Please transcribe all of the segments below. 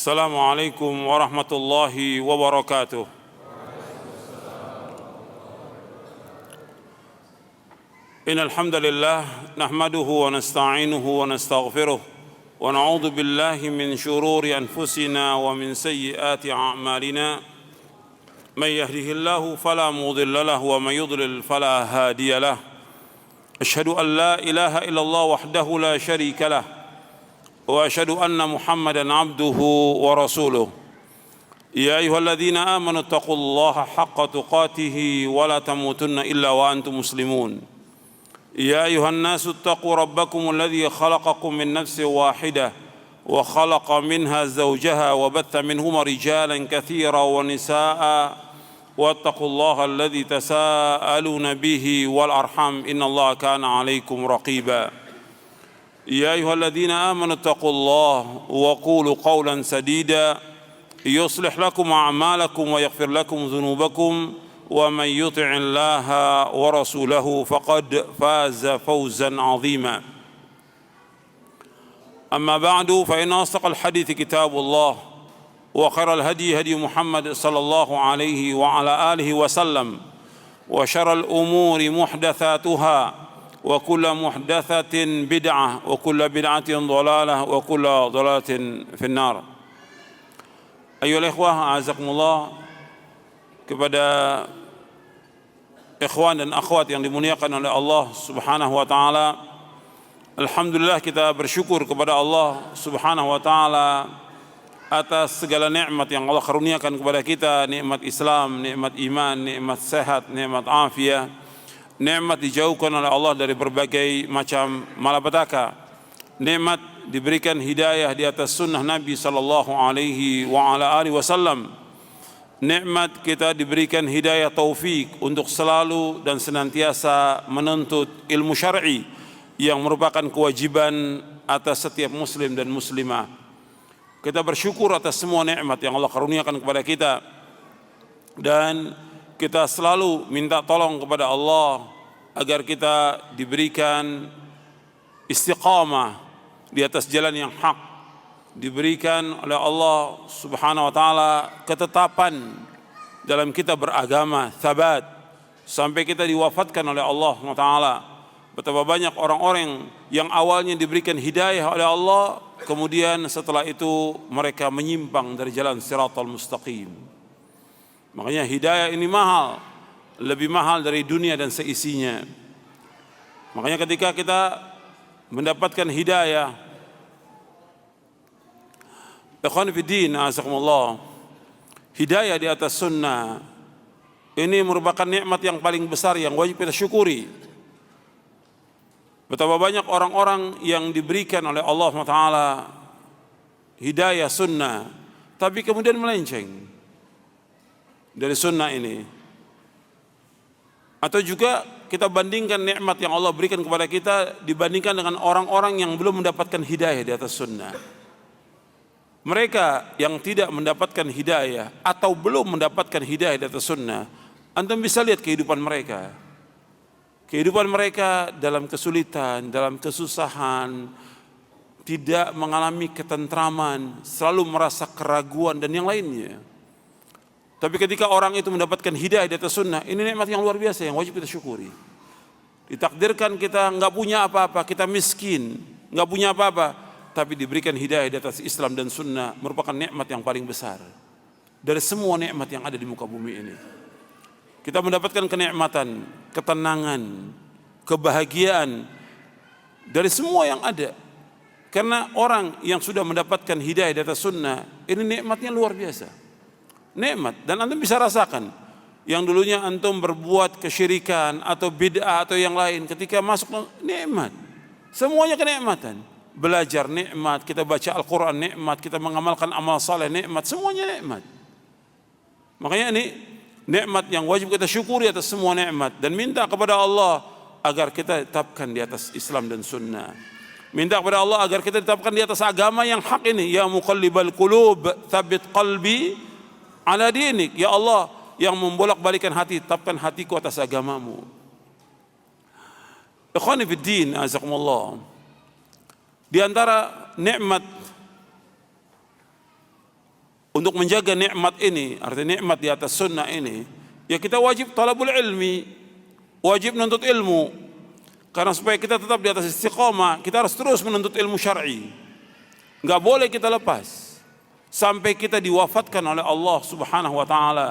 السلام عليكم ورحمة الله وبركاته. إن الحمد لله نحمده ونستعينه ونستغفره ونعوذ بالله من شرور أنفسنا ومن سيئات أعمالنا. من يهده الله فلا مضل له ومن يضلل فلا هادي له. أشهد أن لا إله إلا الله وحده لا شريك له وأشهد أن محمدًا عبده ورسوله. يا أيها الذين آمنوا اتقوا الله حق تقاته ولا تموتن إلا وأنتم مسلمون. يا أيها الناس اتقوا ربكم الذي خلقكم من نفس واحدة وخلق منها زوجها وبث منهما رجالا كثيرا ونساء واتقوا الله الذي تساءلون به والأرحام إن الله كان عليكم رقيبا. يا أيها الذين آمنوا اتقوا الله وقولوا قولا سديدا يصلح لكم أعمالكم ويغفر لكم ذنوبكم ومن يطع الله ورسوله فقد فاز فوزا عظيما. أما بعد فإن أصدق الحديث كتاب الله وخير الهدي هدي محمد صلى الله عليه وعلى آله وسلم وشر الأمور محدثاتها وكل محدثة بدعة وكل بدعة ضلالة وكل ضلالة في النار. Ayyuhal ikhwah, a'azakumullah, kepada ikhwan dan akhwat yang dimuliakan oleh Allah Subhanahu wa taala. Alhamdulillah, kita bersyukur kepada Allah Subhanahu wa taala atas segala nikmat yang Allah karuniakan kepada kita, nikmat Islam, nikmat iman, nikmat sehat, nikmat afiat. Nikmat dijauhkan oleh Allah dari berbagai macam malapetaka. Nikmat diberikan hidayah di atas sunnah Nabi sallallahu alaihi wa ala alihi wasallam. Nikmat kita diberikan hidayah taufik untuk selalu dan senantiasa menuntut ilmu syar'i yang merupakan kewajiban atas setiap muslim dan muslimah. Kita bersyukur atas semua nikmat yang Allah karuniakan kepada kita, dan kita selalu minta tolong kepada Allah agar kita diberikan istiqamah di atas jalan yang hak, diberikan oleh Allah Subhanahu wa taala ketetapan dalam kita beragama, thabat, sampai kita diwafatkan oleh Allah Subhanahu wa taala. Betapa banyak orang-orang yang awalnya diberikan hidayah oleh Allah, kemudian setelah itu mereka menyimpang dari jalan siratal mustaqim. Makanya hidayah ini mahal, lebih mahal dari dunia dan seisinya. Makanya ketika kita mendapatkan hidayah, ikhwan fiddin, azakumullah, hidayah di atas sunnah ini merupakan nikmat yang paling besar yang wajib kita syukuri. Betapa banyak orang-orang yang diberikan oleh Allah SWT hidayah sunnah, tapi kemudian melenceng dari sunnah ini. Atau juga kita bandingkan nikmat yang Allah berikan kepada kita dibandingkan dengan orang-orang yang belum mendapatkan hidayah di atas sunnah. Mereka yang tidak mendapatkan hidayah atau belum mendapatkan hidayah di atas sunnah, antum bisa lihat kehidupan mereka. Kehidupan mereka dalam kesulitan, dalam kesusahan, tidak mengalami ketentraman, selalu merasa keraguan dan yang lainnya. Tapi ketika orang itu mendapatkan hidayah di atas sunnah, ini nikmat yang luar biasa yang wajib kita syukuri. Ditakdirkan kita nggak punya apa-apa, kita miskin, nggak punya apa-apa, tapi diberikan hidayah di atas Islam dan sunnah, merupakan nikmat yang paling besar dari semua nikmat yang ada di muka bumi ini. Kita mendapatkan kenikmatan, ketenangan, kebahagiaan dari semua yang ada. Karena orang yang sudah mendapatkan hidayah di atas sunnah, ini nikmatnya luar biasa. Nikmat, dan antum bisa rasakan yang dulunya antum berbuat kesyirikan atau bid'ah atau yang lain, ketika masuk nikmat, semuanya kenikmatan. Belajar nikmat, kita baca Al-Quran nikmat, kita mengamalkan amal saleh nikmat, semuanya nikmat. Makanya ini nikmat yang wajib kita syukuri atas semua nikmat, dan minta kepada Allah agar kita tetapkan di atas Islam dan sunnah. Minta kepada Allah agar kita tetapkan di atas agama yang hak ini. Ya muqallibal qulub tsabbit qalbi ala dinik. Ya Allah yang membolak-balikan hati, tetapkan hatiku atas agamamu. Ikhwani fiddin, azakumullah, di antara nikmat untuk menjaga nikmat ini, artinya nikmat di atas sunnah ini, ya kita wajib talabul ilmi, wajib menuntut ilmu. Karena supaya kita tetap di atas istiqomah, kita harus terus menuntut ilmu syar'i. Enggak boleh kita lepas sampai kita diwafatkan oleh Allah Subhanahu wa taala.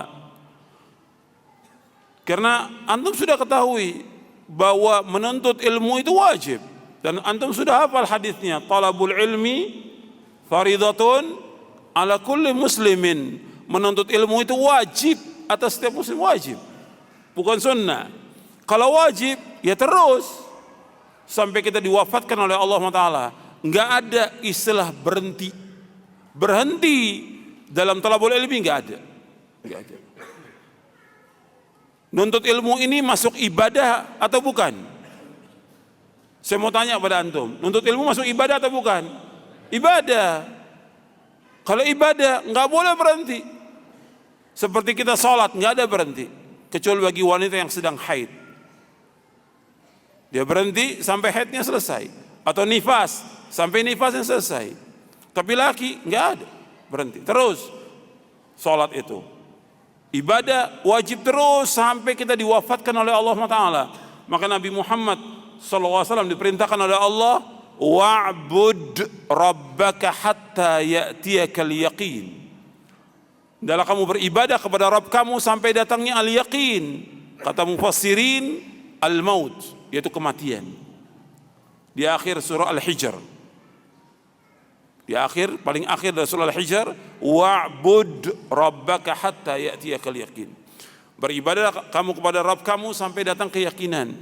Karena antum sudah ketahui bahwa menuntut ilmu itu wajib, dan antum sudah hafal hadisnya, talabul ilmi faridatun ala kulli muslimin. Menuntut ilmu itu wajib atas setiap muslim, wajib, bukan sunnah. Kalau wajib ya terus sampai kita diwafatkan oleh Allah Taala. Enggak ada istilah berhenti dalam talabul ilmi, enggak ada. Nuntut ilmu ini masuk ibadah atau bukan? Saya mau tanya pada antum, nuntut ilmu masuk ibadah atau bukan? Ibadah. Kalau ibadah nggak boleh berhenti. Seperti kita sholat nggak ada berhenti, kecuali bagi wanita yang sedang haid. Dia berhenti sampai haidnya selesai, atau nifas sampai nifasnya selesai. Tapi laki nggak ada berhenti, terus sholat itu. Ibadah wajib terus sampai kita diwafatkan oleh Allah Taala. Maka Nabi Muhammad SAW diperintahkan oleh Allah, wa'bud rabbaka hatta ya'tiyakal yaqin. Dalam kamu beribadah kepada Rabb kamu sampai datangnya al-yaqin. Kata mufassirin, al-maut, yaitu kematian. Di akhir surah Al-Hijr, di akhir, paling akhir dari surah Al-Hijr, wa'bud rabbaka hatta ya'tiyakal yaqin. Beribadah kamu kepada Rabb kamu sampai datang keyakinan.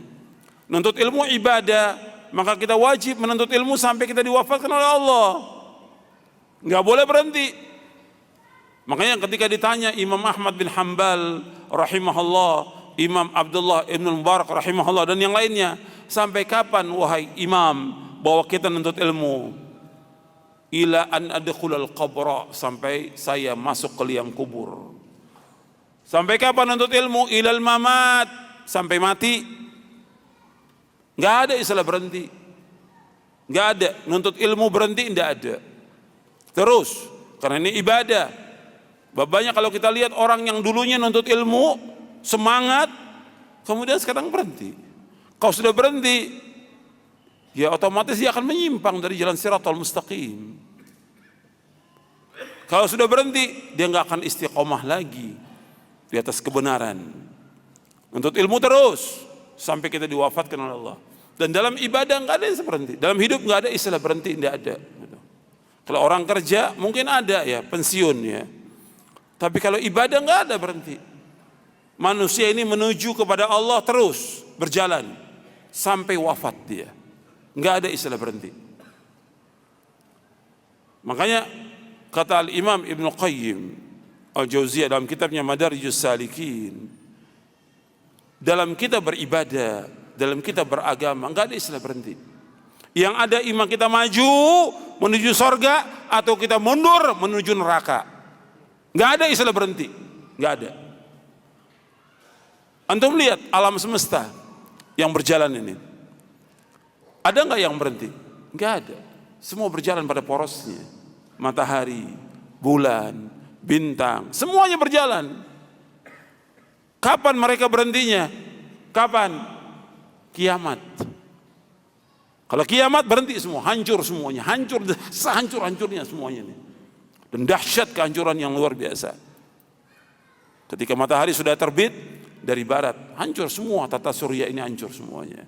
Menuntut ilmu ibadah, maka kita wajib menuntut ilmu sampai kita diwafatkan oleh Allah. Enggak boleh berhenti. Makanya ketika ditanya Imam Ahmad bin Hanbal rahimahullah, Imam Abdullah ibn Mubarak rahimahullah, dan yang lainnya, sampai kapan wahai imam bahwa kita menuntut ilmu? Ila an adkhulal qabra, sampai saya masuk ke liang kubur. Sampai kapan menuntut ilmu? Ilal mamat, sampai mati. Nggak ada istilah berhenti, nggak ada. Nuntut ilmu berhenti nggak ada, terus, karena ini ibadah. Banyak kalau kita lihat orang yang dulunya nuntut ilmu semangat, kemudian sekarang berhenti. Kalau sudah berhenti, ya otomatis dia akan menyimpang dari jalan siratal mustaqim. Kalau sudah berhenti, dia nggak akan istiqomah lagi di atas kebenaran. Nuntut ilmu terus sampai kita diwafatkan oleh Allah. Dan dalam ibadah nggak ada yang berhenti. Dalam hidup nggak ada istilah berhenti, nggak ada. Kalau orang kerja mungkin ada ya, pensiun ya. Tapi kalau ibadah nggak ada berhenti. Manusia ini menuju kepada Allah terus berjalan sampai wafat dia. Nggak ada istilah berhenti. Makanya kata Al-Imam Ibnu Qayyim Al-Jauziyah dalam kitabnya Madarijus Salikin, dalam kita beribadah, dalam kita beragama, enggak ada istilah berhenti. Yang ada iman kita maju menuju sorga atau kita mundur menuju neraka. Enggak ada istilah berhenti, enggak ada. Antum lihat alam semesta yang berjalan ini, ada enggak yang berhenti? Enggak ada. Semua berjalan pada porosnya. Matahari, bulan, bintang, semuanya berjalan. Kapan mereka berhentinya? Kapan? Kiamat. Kalau kiamat berhenti semua, hancur semuanya, hancur sehancur-hancurnya semuanya ini. Dan dahsyat kehancuran yang luar biasa. Ketika matahari sudah terbit dari barat, hancur semua, tata surya ini hancur semuanya.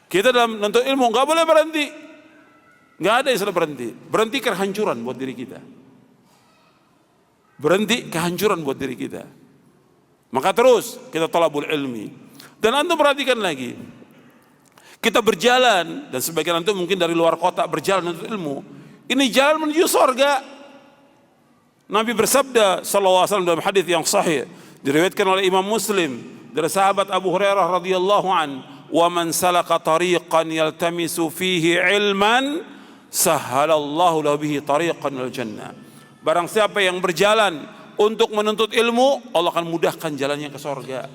Kita dalam menuntut ilmu nggak boleh berhenti, nggak ada istilah berhenti. Berhenti kehancuran buat diri kita. Berhenti kehancuran buat diri kita. Maka terus kita talabul ilmi. Dan antum perhatikan lagi, kita berjalan, dan sebagian antum mungkin dari luar kota berjalan untuk ilmu. Ini jalan menuju surga. Nabi bersabda sallallahu alaihi wasallam dalam hadis yang sahih, diriwayatkan oleh Imam Muslim dari sahabat Abu Hurairah radhiyallahu an, "Wa man salaka tariqan yaltamisu fihi ilman, sahhalallahu lahu bihi tariqan ilal jannah." Barang siapa yang berjalan untuk menuntut ilmu, Allah akan mudahkan jalannya ke surga.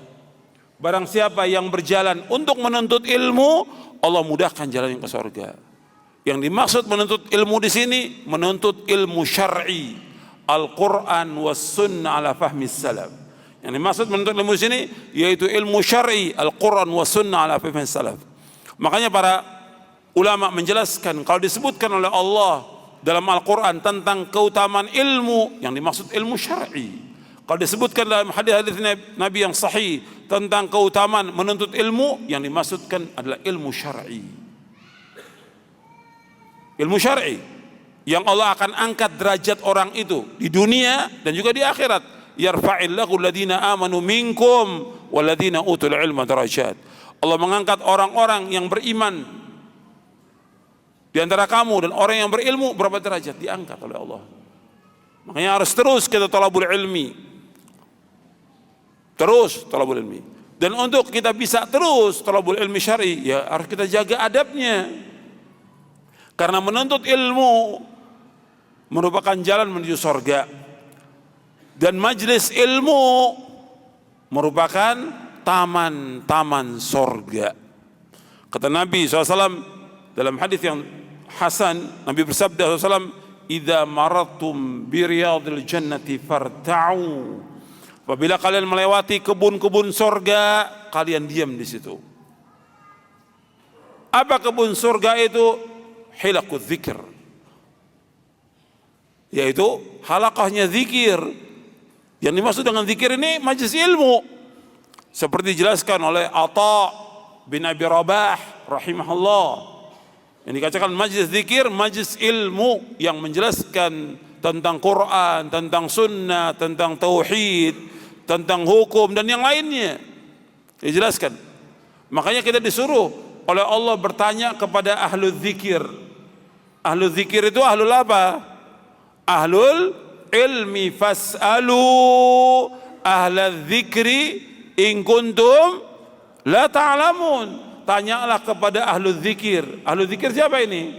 Barang siapa yang berjalan untuk menuntut ilmu, Allah mudahkan jalannya ke surga. Yang dimaksud menuntut ilmu di sini, menuntut ilmu syar'i. Al-Quran was sunnah ala fahmi salaf. Yang dimaksud menuntut ilmu sini yaitu ilmu syar'i, Al-Quran was sunnah ala fahmi salaf. Makanya para ulama menjelaskan kalau disebutkan oleh Allah dalam Al-Quran tentang keutamaan ilmu, yang dimaksud ilmu syar'i. Kalau disebutkan dalam hadis-hadis Nabi yang sahih tentang keutamaan menuntut ilmu, yang dimaksudkan adalah ilmu syar'i. Ilmu syar'i yang Allah akan angkat derajat orang itu di dunia dan juga di akhirat. Yarfa'illahu alladhina amanu minkum walladhina utul ilma darajat. Allah mengangkat orang-orang yang beriman di antara kamu dan orang yang berilmu berapa derajat, diangkat oleh Allah. Makanya harus terus kita talabul ilmi. Terus talabul ilmi. Dan untuk kita bisa terus talabul ilmi syar'i, ya harus kita jaga adabnya. Karena menuntut ilmu merupakan jalan menuju surga. Dan majlis ilmu merupakan taman-taman surga. Kata Nabi SAW dalam hadis yang hasan, Nabi bersabda SAW, "Idza maratum bi riyadil jannati farta'u." Apabila kalian melewati kebun-kebun surga, kalian diam di situ. Apa kebun surga itu? Hilaqul dzikr, yaitu halaqahnya zikir. Yang dimaksud dengan zikir ini majlis ilmu, seperti dijelaskan oleh Atha bin Abi Rabah rahimahullah. Yang dikatakan majlis zikir, majlis ilmu yang menjelaskan tentang Quran, tentang sunnah, tentang tauhid, tentang hukum dan yang lainnya dijelaskan. Makanya kita disuruh oleh Allah bertanya kepada ahlul zikir. Ahlul zikir itu ahlul apa? Ahlul ilmi, fas'alu ahlal zikri in kuntum la ta'lamun. Tanyalah kepada ahlul zikir. Ahlul zikir siapa ini?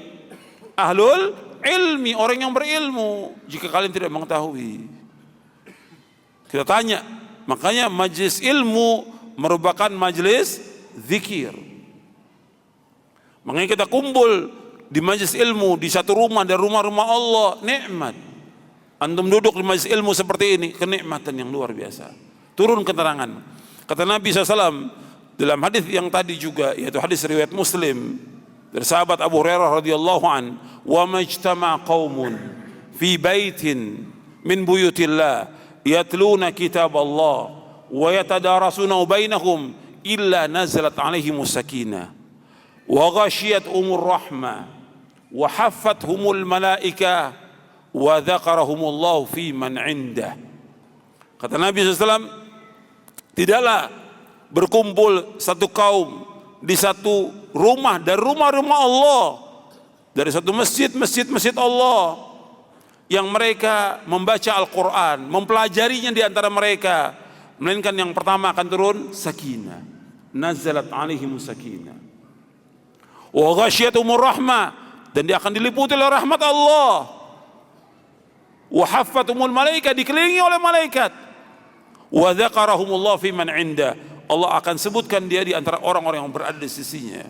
Ahlul ilmi, orang yang berilmu. Jika kalian tidak mengetahui, kita tanya. Makanya majlis ilmu merupakan majlis zikir. Makanya kita kumpul di majlis ilmu di satu rumah dari rumah-rumah Allah, nikmat. Antum duduk di majlis ilmu seperti ini, kenikmatan yang luar biasa. Turun keterangan. Kata Nabi SAW dalam hadis yang tadi juga, yaitu hadis riwayat Muslim dari sahabat Abu Hurairah radhiyallahu an, "Wa majtama qaumun fi baitin min buyutillah yatluna kitab Allah wa yatadarasuna bainahum illa nazalat alaihimus sakinah wa ghashiyat rahmah wa haffathumul malaikah wa dzakarahumullahu fi man indah." Kata Nabi SAW, tidaklah berkumpul satu kaum di satu rumah dari rumah-rumah Allah, dari satu masjid Allah, yang mereka membaca Al-Quran, mempelajarinya di antara mereka, melainkan yang pertama akan turun sakinah, nazalat alaihimus sakinah wa ghashiyatuhumur rahmah, dan dia akan diliputi oleh rahmat Allah. Wa haffathumul malaika, dikelilingi oleh malaikat. Wa dzakarahumullah fi man inda, Allah akan sebutkan dia di antara orang-orang yang berada di sisinya.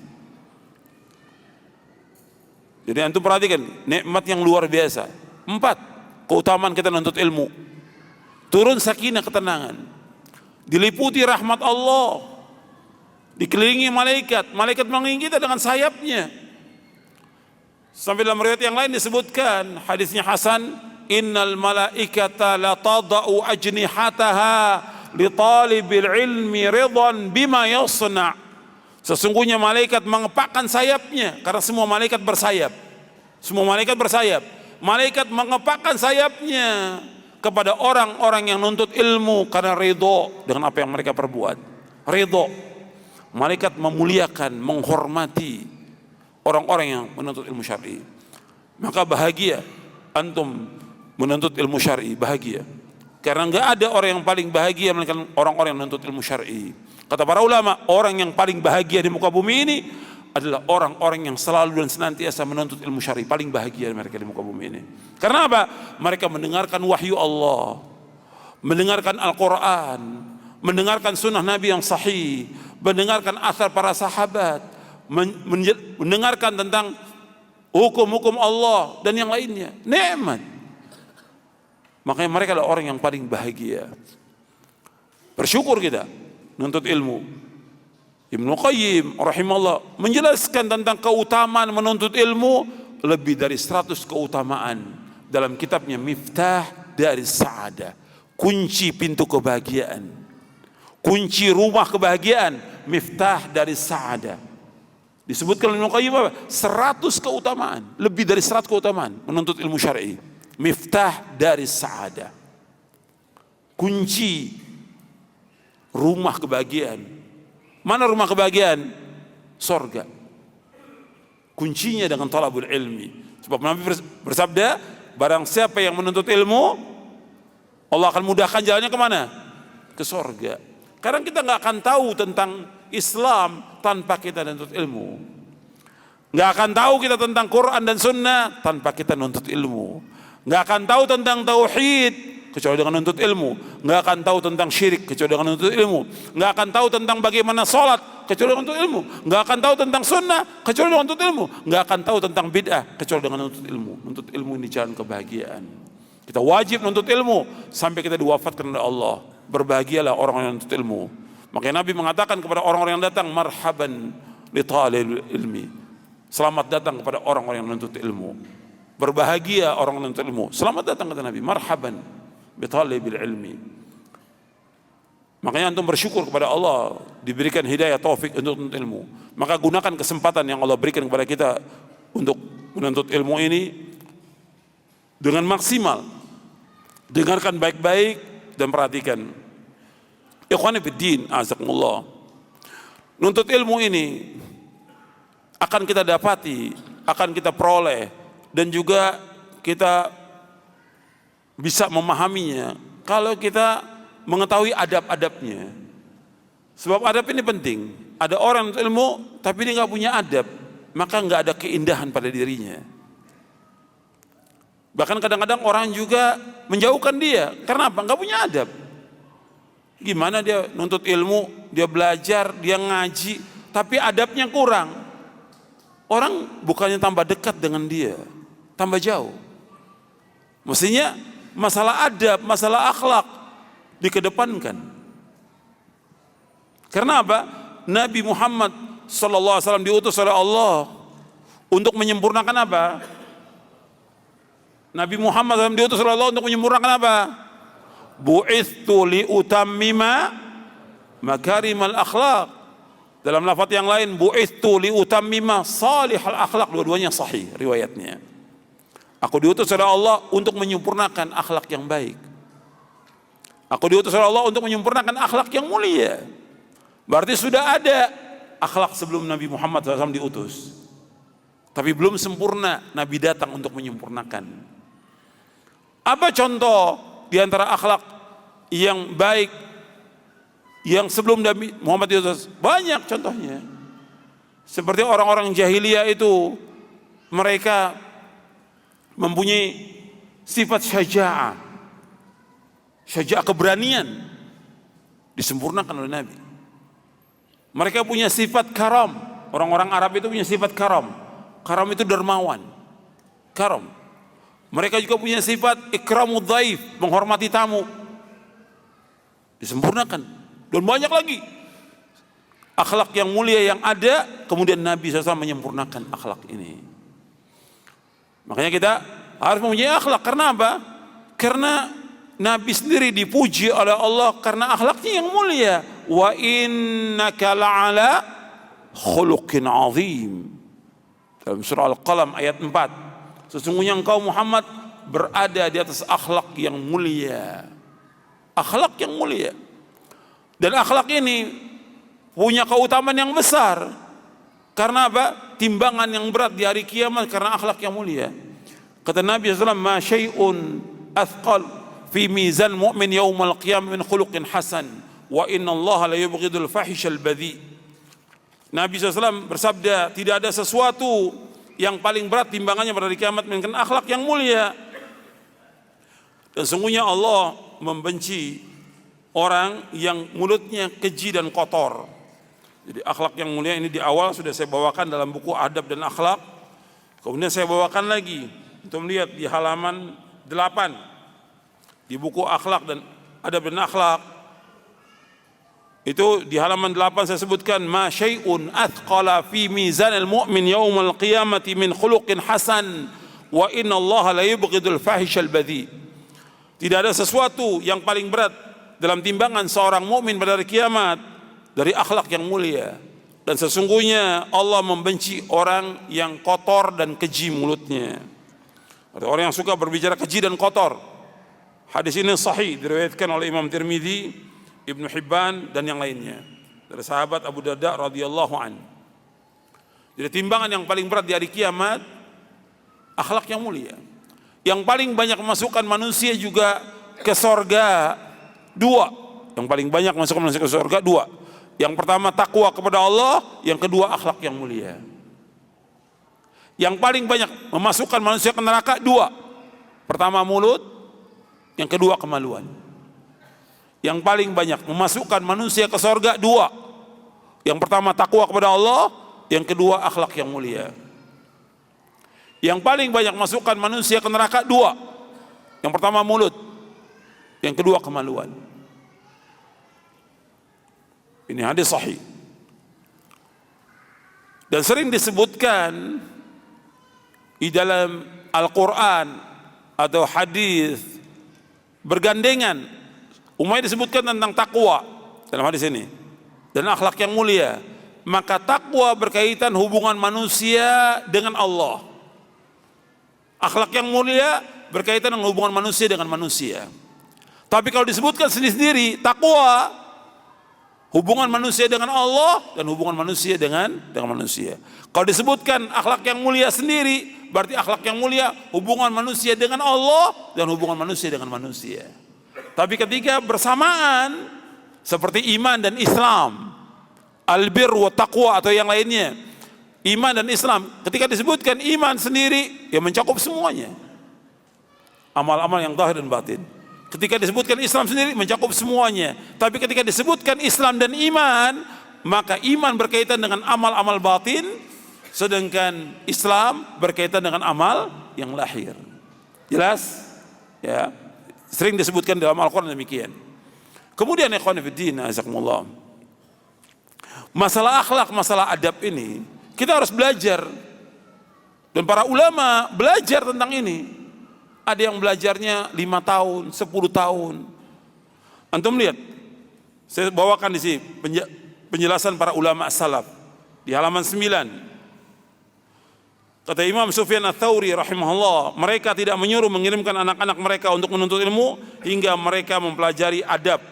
Jadi antum perhatikan nikmat yang luar biasa. 4, keutamaan kita menuntut ilmu. Turun sakinah, ketenangan. Diliputi rahmat Allah. Dikelilingi malaikat. Malaikat mengelilingi kita dengan sayapnya. Sampai dalam riwayat yang lain disebutkan, hadisnya hasan, "Innal malaikata la tada'u ajnihataha li talibil ilmi ridwan bima yasna'." Sesungguhnya malaikat mengepakkan sayapnya, karena semua malaikat bersayap. Semua malaikat bersayap. Malaikat mengepakkan sayapnya kepada orang-orang yang nuntut ilmu karena ridho dengan apa yang mereka perbuat. Ridho. Malaikat memuliakan, menghormati orang-orang yang menuntut ilmu syar'i. Maka bahagia antum menuntut ilmu syar'i, bahagia. Karena enggak ada orang yang paling bahagia melainkan orang-orang yang menuntut ilmu syar'i. Kata para ulama, orang yang paling bahagia di muka bumi ini adalah orang-orang yang selalu dan senantiasa menuntut ilmu syar'i. Paling bahagia mereka di muka bumi ini. Karena apa? Mereka mendengarkan wahyu Allah, mendengarkan Al-Quran, mendengarkan sunnah Nabi yang sahih, mendengarkan asar para sahabat, mendengarkan tentang hukum-hukum Allah dan yang lainnya. Nikmat. Makanya mereka adalah orang yang paling bahagia. Bersyukur kita menuntut ilmu. Ibnu Qayyim rahimahullah menjelaskan tentang keutamaan menuntut ilmu lebih dari 100 keutamaan dalam kitabnya Miftah dari Sa'adah, kunci pintu kebahagiaan, kunci rumah kebahagiaan, Miftah dari Sa'adah. Disebutkan Ibnu Qayyim apa? 100 keutamaan, lebih dari 100 keutamaan menuntut ilmu syar'i. Miftah dari Sa'adah, kunci rumah kebahagiaan. Mana rumah kebahagiaan? Sorga. Kuncinya dengan talabul ilmi. Sebab Nabi bersabda, barang siapa yang menuntut ilmu, Allah akan mudahkan jalannya kemana? Ke sorga. Karena kita nggak akan tahu tentang Islam tanpa kita menuntut ilmu. Nggak akan tahu kita tentang Quran dan Sunnah tanpa kita menuntut ilmu. Nggak akan tahu tentang tauhid kecuali dengan menuntut ilmu. Nggak akan tahu tentang syirik kecuali dengan menuntut ilmu. Nggak akan tahu tentang bagaimana sholat kecuali dengan menuntut ilmu. Nggak akan tahu tentang sunnah kecuali dengan menuntut ilmu. Nggak akan tahu tentang bid'ah kecuali dengan menuntut ilmu. Menuntut ilmu ini jalan kebahagiaan. Kita wajib menuntut ilmu sampai kita diwafatkan oleh Allah. Berbahagialah orang yang menuntut ilmu. Makanya Nabi mengatakan kepada orang-orang yang datang, marhaban li talil ilmi. Selamat datang kepada orang-orang yang menuntut ilmu. Berbahagia orang yang menuntut ilmu. Selamat datang kata Nabi, marhaban bitalibil ilmi. Makanya antum bersyukur kepada Allah diberikan hidayah taufik untuk menuntut ilmu. Maka gunakan kesempatan yang Allah berikan kepada kita untuk menuntut ilmu ini dengan maksimal. Dengarkan baik-baik dan perhatikan. Ikhwani fiddin, azakumullah. Nuntut ilmu ini akan kita dapati, akan kita peroleh dan juga kita bisa memahaminya kalau kita mengetahui adab-adabnya. Sebab adab ini penting. Ada orang ilmu tapi dia nggak punya adab, maka nggak ada keindahan pada dirinya. Bahkan kadang-kadang orang juga menjauhkan dia. Karena apa? Nggak punya adab. Gimana dia nuntut ilmu, dia belajar, dia ngaji, tapi adabnya kurang. Orang bukannya tambah dekat dengan dia, tambah jauh. Mestinya masalah adab, masalah akhlak dikedepankan. Karena apa? Nabi Muhammad SAW diutus oleh Allah untuk menyempurnakan apa? Nabi Muhammad SAW diutus oleh Allah untuk menyempurnakan apa? Bu'ithu liutammima makarimal akhlaq. Dalam lafaz yang lain, bu'ithu liutammima salihal akhlaq. Dua-duanya sahih riwayatnya. Aku diutus oleh Allah untuk menyempurnakan akhlak yang baik. Aku diutus oleh Allah untuk menyempurnakan akhlak yang mulia. Berarti sudah ada akhlak sebelum Nabi Muhammad SAW diutus. Tapi belum sempurna, Nabi datang untuk menyempurnakan. Apa contoh di antara akhlak yang baik yang sebelum Nabi Muhammad diutus? Banyak contohnya. Seperti orang-orang jahiliyah itu, mereka mempunyai sifat syaja'ah. Syaja'ah, keberanian, disempurnakan oleh Nabi. Mereka punya sifat karam. Orang-orang Arab itu punya sifat karam. Karam itu dermawan. Karam. Mereka juga punya sifat ikramud dhaif, menghormati tamu. Disempurnakan. Dan banyak lagi akhlak yang mulia yang ada, kemudian Nabi SAW menyempurnakan akhlak ini. Makanya kita harus mempunyai akhlak. Karena apa? Karena Nabi sendiri dipuji oleh Allah karena akhlaknya yang mulia. Wa innaka la'ala khuluqin azim. Dalam surah Al-Qalam ayat 4. Sesungguhnya engkau Muhammad berada di atas akhlak yang mulia. Akhlak yang mulia. Dan akhlak ini punya keutamaan yang besar. Karena apa? Timbangan yang berat di hari kiamat karena akhlak yang mulia. Kata Nabi SAW, ma syai'un athqal fi mizan mu'min yawmal qiyamah min khuluqin hasan wa inna Allah la yubghidul fahishal badhi. Nabi SAW bersabda, tidak ada sesuatu yang paling berat timbangannya pada hari kiamat melainkan akhlak yang mulia. Dan sungguhnya Allah membenci orang yang mulutnya keji dan kotor. Jadi akhlak yang mulia ini di awal sudah saya bawakan dalam buku Adab dan Akhlak. Kemudian saya bawakan lagi untuk melihat di halaman 8. di buku akhlak dan adab dan akhlak itu di halaman 8 saya sebutkan ma syai'un athqala fi mizanil mu'min yaumal qiyamati min khuluqin hasan wa inna Allah la yubghidul fahishal badhi. Tidak ada sesuatu yang paling berat dalam timbangan seorang mukmin pada hari kiamat dari akhlak yang mulia, dan sesungguhnya Allah membenci orang yang kotor dan keji mulutnya. Ada orang yang suka berbicara keji dan kotor. Hadis ini sahih diriwayatkan oleh Imam Tirmidzi, Ibnu Hibban dan yang lainnya dari sahabat Abu Darda radhiyallahu an. Jadi timbangan yang paling berat di hari kiamat akhlak yang mulia. Yang paling banyak memasukkan manusia juga ke sorga dua. Yang paling banyak memasukkan manusia ke sorga dua. Yang pertama takwa kepada Allah, yang kedua akhlak yang mulia. Yang paling banyak memasukkan manusia ke neraka dua. Pertama mulut, yang kedua kemaluan. Yang paling banyak memasukkan manusia ke sorga dua. Yang pertama takwa kepada Allah, yang kedua akhlak yang mulia. Yang paling banyak masukkan manusia ke neraka dua. Yang pertama mulut, yang kedua kemaluan. Ini hadis sahih. Dan sering disebutkan di dalam Al-Quran atau hadis bergandengan. Umumnya disebutkan tentang takwa dalam hadis ini dan akhlak yang mulia. Maka takwa berkaitan hubungan manusia dengan Allah. Akhlak yang mulia berkaitan dengan hubungan manusia dengan manusia. Tapi kalau disebutkan sendiri-sendiri, takwa hubungan manusia dengan Allah dan hubungan manusia dengan manusia. Kalau disebutkan akhlak yang mulia sendiri, berarti akhlak yang mulia hubungan manusia dengan Allah dan hubungan manusia dengan manusia. Tapi ketika bersamaan seperti iman dan Islam, albir wa taqwa atau yang lainnya, iman dan Islam, ketika disebutkan iman sendiri, ya mencakup semuanya. Amal-amal yang zahir dan batin. Ketika disebutkan Islam sendiri, mencakup semuanya. Tapi ketika disebutkan Islam dan iman, maka iman berkaitan dengan amal-amal batin, sedangkan Islam berkaitan dengan amal yang lahir. Jelas? Ya. Sering disebutkan dalam Al-Quran demikian. Kemudian ikhwan fillah, azakumullah. Masalah akhlak, masalah adab ini kita harus belajar, dan para ulama belajar tentang ini. Ada yang belajarnya 5 tahun, 10 tahun. Antum lihat, saya bawakan di sini penjelasan para ulama salaf di halaman 9. Kata Imam Sufyan Ats-Tsauri rahimahullah, mereka tidak menyuruh mengirimkan anak-anak mereka untuk menuntut ilmu hingga mereka mempelajari adab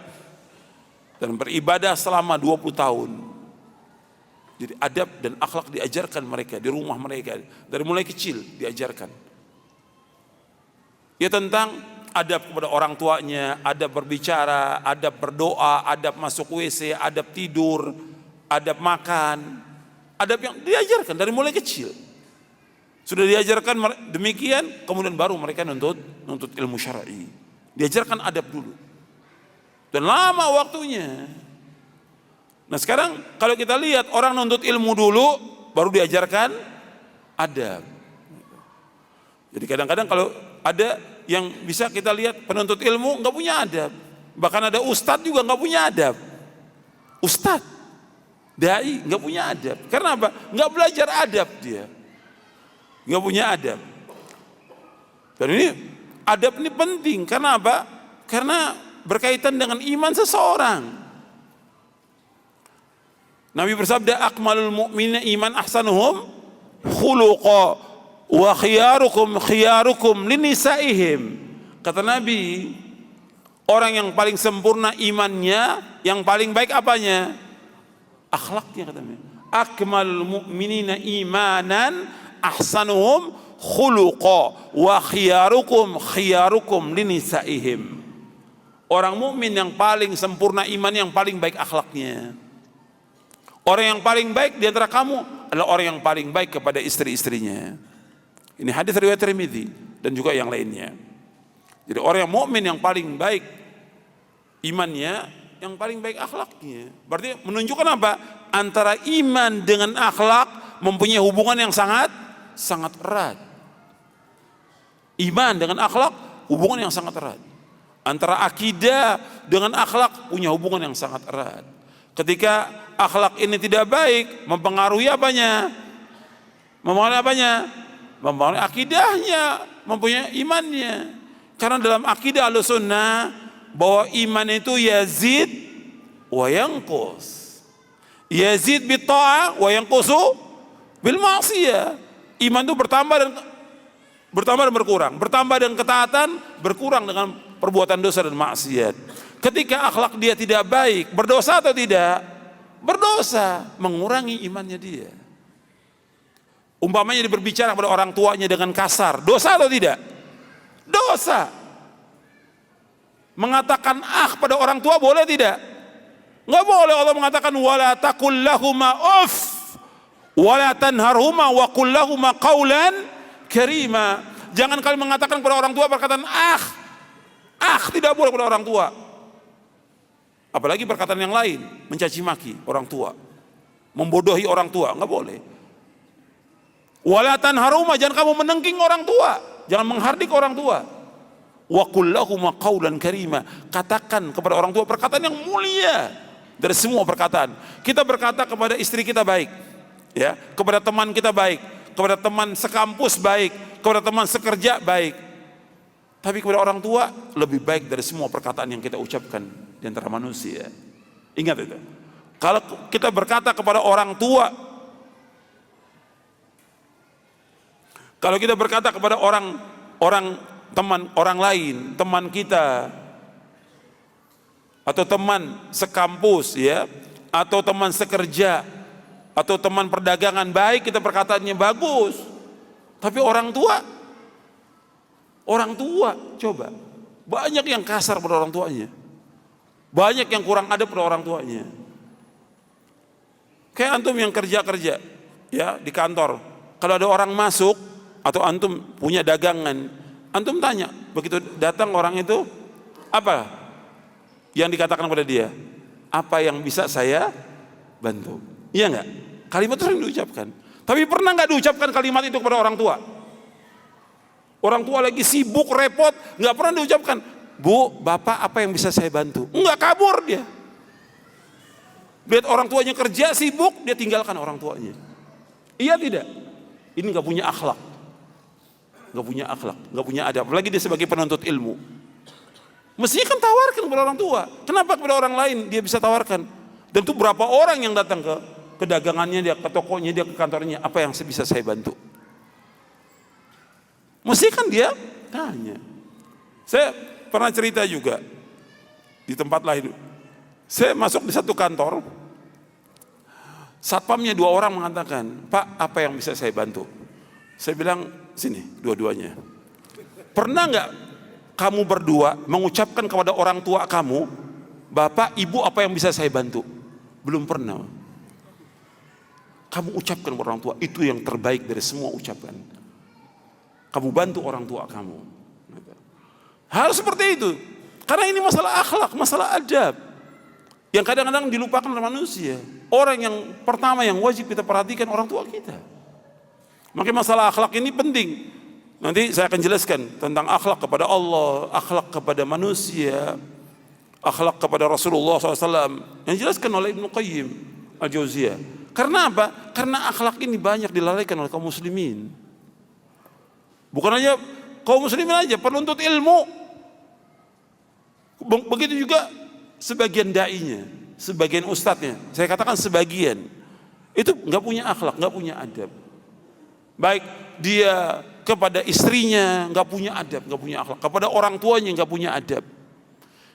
dan beribadah selama 20 tahun. Jadi adab dan akhlak diajarkan mereka di rumah mereka, dari mulai kecil diajarkan. Ya tentang adab kepada orang tuanya, adab berbicara, adab berdoa, adab masuk WC, adab tidur, adab makan, adab yang diajarkan dari mulai kecil. Sudah diajarkan demikian, kemudian baru mereka nuntut ilmu syar'i. Diajarkan adab dulu. Dan lama waktunya. Nah sekarang kalau kita lihat orang nuntut ilmu dulu, baru diajarkan adab. Jadi kadang-kadang kalau ada yang bisa kita lihat penuntut ilmu nggak punya adab. Bahkan ada ustadz juga nggak punya adab. Ustadz, dai nggak punya adab. Karena apa? Nggak belajar adab dia. Nggak punya adab. Dan ini adab ini penting. Karena apa? Karena berkaitan dengan iman seseorang. Nabi bersabda, akmalul mu'minina iman ahsanuhum khuluqa wa khiyarukum linisaihim. Kata Nabi, orang yang paling sempurna imannya, yang paling baik apanya? Akhlaknya, kata Nabi. Akmalul mu'minina imanan ahsanuhum khuluqa wa khiyarukum linisaihim. Orang mukmin yang paling sempurna iman, yang paling baik akhlaknya. Orang yang paling baik di antara kamu adalah orang yang paling baik kepada istri-istrinya. Ini hadis riwayat Tirmidzi dan juga yang lainnya. Jadi orang yang mukmin yang paling baik imannya, yang paling baik akhlaknya. Berarti menunjukkan apa? Antara iman dengan akhlak mempunyai hubungan yang sangat erat. Iman dengan akhlak hubungan yang sangat erat. Antara akidah dengan akhlak punya hubungan yang sangat erat. Ketika akhlak ini tidak baik, mempengaruhi apanya? Mempengaruhi apanya? Mempengaruhi akidahnya, mempunyai imannya. Karena dalam akidah Ahlussunnah bahwa iman itu yazid wa yanqus. Yazid bi ta'ah wa yanqusu bil ma'siyah. Iman itu bertambah dan berkurang. Bertambah dengan ketaatan, berkurang dengan perbuatan dosa dan maksiat. Ketika akhlak dia tidak baik, berdosa atau tidak? Berdosa, mengurangi imannya dia. Umpamanya dia berbicara kepada orang tuanya dengan kasar, dosa atau tidak? Dosa. Mengatakan pada orang tua boleh tidak? Enggak boleh. Allah mengatakan wala taqul lahuma uff wala tanharhuma wa qul lahuma qaulan karima. Jangan kalian mengatakan kepada orang tua perkataan tidak boleh kepada orang tua. Apalagi perkataan yang lain, mencaci maki orang tua, membodohi orang tua, enggak boleh. Wala tanharhuma, jangan kamu menengking orang tua, jangan menghardik orang tua. Wa qul lahuma qaulan karima, katakan kepada orang tua perkataan yang mulia dari semua perkataan. Kita berkata kepada istri kita baik, ya, kepada teman kita baik, kepada teman sekampus baik, kepada teman sekerja baik. Tapi kepada orang tua lebih baik dari semua perkataan yang kita ucapkan di antara manusia. Ingat itu. Kalau kita berkata kepada orang tua, kalau kita berkata kepada orang lain, teman kita atau teman sekampus, ya, atau teman sekerja atau teman perdagangan baik, kita perkataannya bagus. Tapi orang tua coba banyak yang kasar pada orang tuanya, banyak yang kurang adab pada orang tuanya. Kayak antum yang kerja ya di kantor, kalau ada orang masuk atau antum punya dagangan, antum tanya, begitu datang orang itu, apa yang dikatakan kepada dia? Apa yang bisa saya bantu? Iya enggak? Kalimat itu sering diucapkan. Tapi pernah enggak diucapkan kalimat itu kepada orang tua? Orang tua lagi sibuk, repot, enggak pernah diucapkan, Bu, Bapak apa yang bisa saya bantu? Enggak, kabur dia. Lihat orang tuanya kerja sibuk, dia tinggalkan orang tuanya. Iya tidak? Ini enggak punya akhlak. Enggak punya adab. Apalagi dia sebagai penuntut ilmu. Mestinya kan tawarkan kepada orang tua. Kenapa kepada orang lain dia bisa tawarkan? Dan itu berapa orang yang datang ke dagangannya dia, ke tokonya dia, ke kantornya, apa yang bisa saya bantu? Mesti kan dia tanya. Saya pernah cerita juga di tempat lain. Saya masuk di satu kantor, satpamnya 2 orang mengatakan, Pak, apa yang bisa saya bantu? Saya bilang, sini dua-duanya. Pernah nggak kamu berdua mengucapkan kepada orang tua kamu, Bapak, Ibu, apa yang bisa saya bantu? Belum pernah. Kamu ucapkan kepada orang tua, itu yang terbaik dari semua ucapan. Kamu bantu orang tua kamu. Harus seperti itu. Karena ini masalah akhlak, masalah adab, yang kadang-kadang dilupakan oleh manusia. Orang yang pertama yang wajib kita perhatikan orang tua kita. Makanya masalah akhlak ini penting. Nanti saya akan jelaskan tentang akhlak kepada Allah, akhlak kepada manusia, akhlak kepada Rasulullah SAW, yang dijelaskan oleh Ibnu Qayyim Al-Jauziyah. Karena apa? Karena akhlak ini banyak dilalaikan oleh kaum muslimin. Bukan hanya kaum muslimin aja, penuntut ilmu. Begitu juga sebagian dai-nya, sebagian ustadznya. Saya katakan sebagian. Itu enggak punya akhlak, enggak punya adab. Baik dia kepada istrinya enggak punya adab, enggak punya akhlak. Kepada orang tuanya enggak punya adab.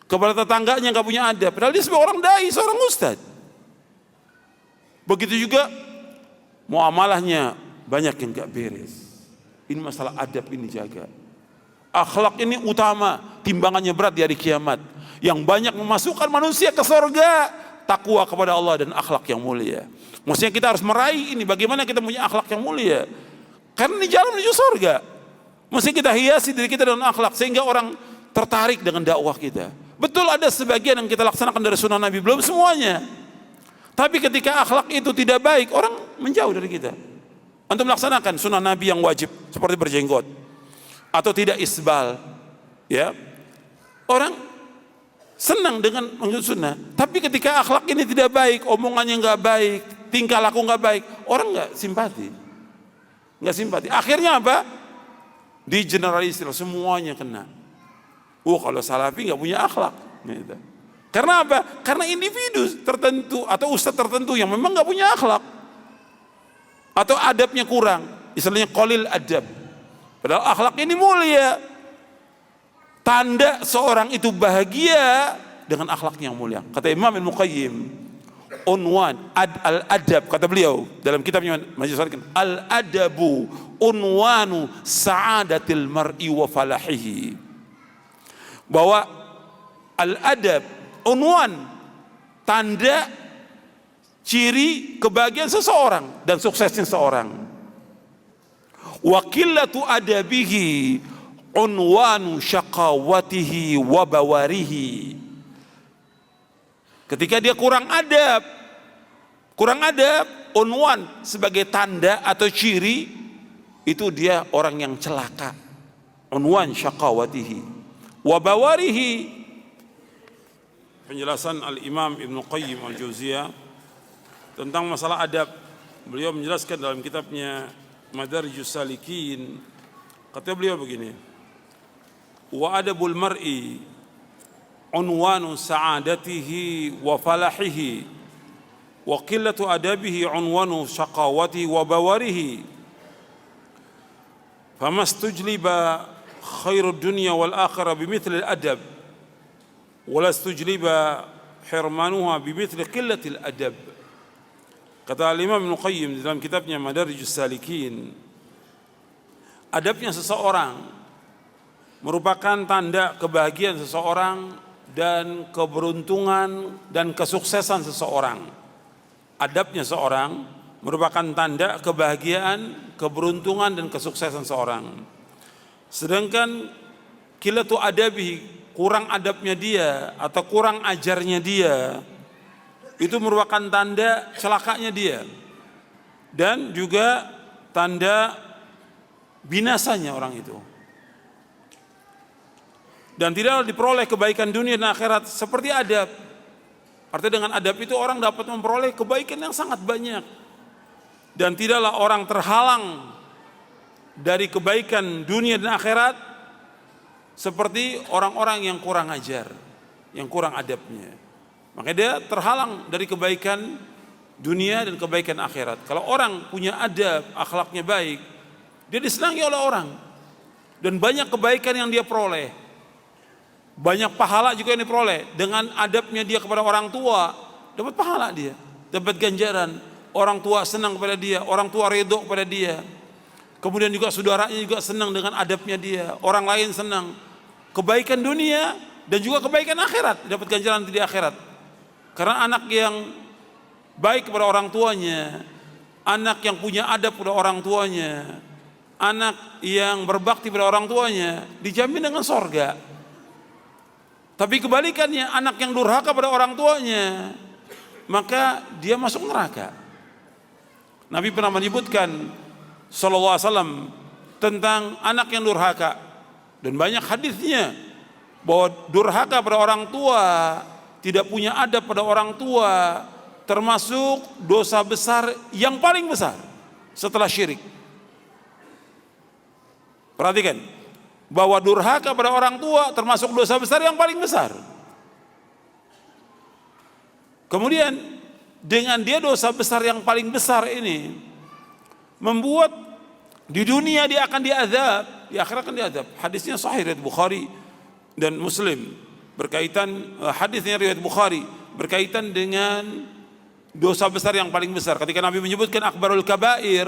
Kepada tetangganya enggak punya adab. Padahal dia sebagai orang dai, seorang ustadz. Begitu juga muamalahnya banyak yang enggak beres. Ini masalah adab, ini jaga. Akhlak ini utama, timbangannya berat di hari kiamat. Yang banyak memasukkan manusia ke surga, takwa kepada Allah dan akhlak yang mulia. Maksudnya kita harus meraih ini, bagaimana kita punya akhlak yang mulia. Karena ini jalan menuju surga. Mesti kita hiasi diri kita dengan akhlak, sehingga orang tertarik dengan dakwah kita. Betul ada sebagian yang kita laksanakan dari sunnah Nabi, belum semuanya. Tapi ketika akhlak itu tidak baik, orang menjauh dari kita. Antum melaksanakan sunnah Nabi yang wajib seperti berjenggot atau tidak isbal, ya, Orang senang dengan mengikuti sunnah, tapi ketika akhlak ini tidak baik, omongannya nggak baik, tingkah laku nggak baik, orang nggak simpati, akhirnya apa? Di generalisir, semuanya kena. Kalau salafi nggak punya akhlak gitu. Karena apa? Karena individu tertentu atau ustadz tertentu yang memang nggak punya akhlak atau adabnya kurang, istilahnya qalil adab, padahal akhlak ini mulia. Tanda seorang itu bahagia dengan akhlaknya yang mulia. Kata Imam Ibnu Qayyim, unwan al-adab, kata beliau dalam kitabnya Majlis Salikin, al-adabu unwanu sa'adatil mar'i wa falahihi. Bahwa al-adab unwan, tanda ciri kebahagiaan seseorang dan suksesnya seseorang. Wa qillatu adabihi unwanu syaqawatihi wa bawarihi. Ketika dia kurang adab, unwan sebagai tanda atau ciri, itu dia orang yang celaka. Unwan syaqawatihi wa bawarihi. Penjelasan Al-Imam Ibnu Qayyim Al-Jauziyah tentang masalah adab, beliau menjelaskan dalam kitabnya Madarijus Salikin, kata beliau begini, wa adabul mar'i unwanu sa'adatihi wa falahihi wa qillatu adabihi unwanu syaqawatihi wa bawarihi famastujliba khairud dunya wal akhirah bimithli al-adab wa lastujliba hirmanuha bimithli qillatil adab. Kata Al-Imam Ibnu Qayyim dalam kitabnya Madarijus Salikin, adabnya seseorang merupakan tanda kebahagiaan seseorang dan keberuntungan dan kesuksesan seseorang. Adabnya seorang merupakan tanda kebahagiaan, keberuntungan dan kesuksesan seseorang. Sedangkan qillatu adabihi, kurang adabnya dia atau kurang ajarnya dia, itu merupakan tanda celakanya dia dan juga tanda binasanya orang itu. Dan tidaklah diperoleh kebaikan dunia dan akhirat seperti adab. Artinya dengan adab itu orang dapat memperoleh kebaikan yang sangat banyak. Dan tidaklah orang terhalang dari kebaikan dunia dan akhirat seperti orang-orang yang kurang ajar, yang kurang adabnya. Makanya dia terhalang dari kebaikan dunia dan kebaikan akhirat. Kalau orang punya adab, akhlaknya baik, dia disenangi oleh orang. Dan banyak kebaikan yang dia peroleh. Banyak pahala juga yang diperoleh. Dengan adabnya dia kepada orang tua, dapat pahala dia, dapat ganjaran. Orang tua senang kepada dia, orang tua ridho kepada dia. Kemudian juga saudaranya juga senang dengan adabnya dia. Orang lain senang. Kebaikan dunia dan juga kebaikan akhirat, dapat ganjaran di akhirat. Karena anak yang baik kepada orang tuanya, anak yang punya adab kepada orang tuanya, anak yang berbakti pada orang tuanya, dijamin dengan sorga. Tapi kebalikannya, anak yang durhaka pada orang tuanya, maka dia masuk neraka. Nabi pernah menyebutkan sallallahu alaihi wasallam tentang anak yang durhaka, dan banyak hadisnya bahwa durhaka pada orang tua, tidak punya adab pada orang tua, termasuk dosa besar yang paling besar setelah syirik. Perhatikan, bahwa durhaka pada orang tua termasuk dosa besar yang paling besar. Kemudian dengan dia dosa besar yang paling besar ini membuat di dunia dia akan diazab, di akhirat akan diazab. Hadisnya sahih riwayat Bukhari dan Muslim berkaitan, hadisnya riwayat Bukhari berkaitan dengan dosa besar yang paling besar. Ketika Nabi menyebutkan akbarul kabair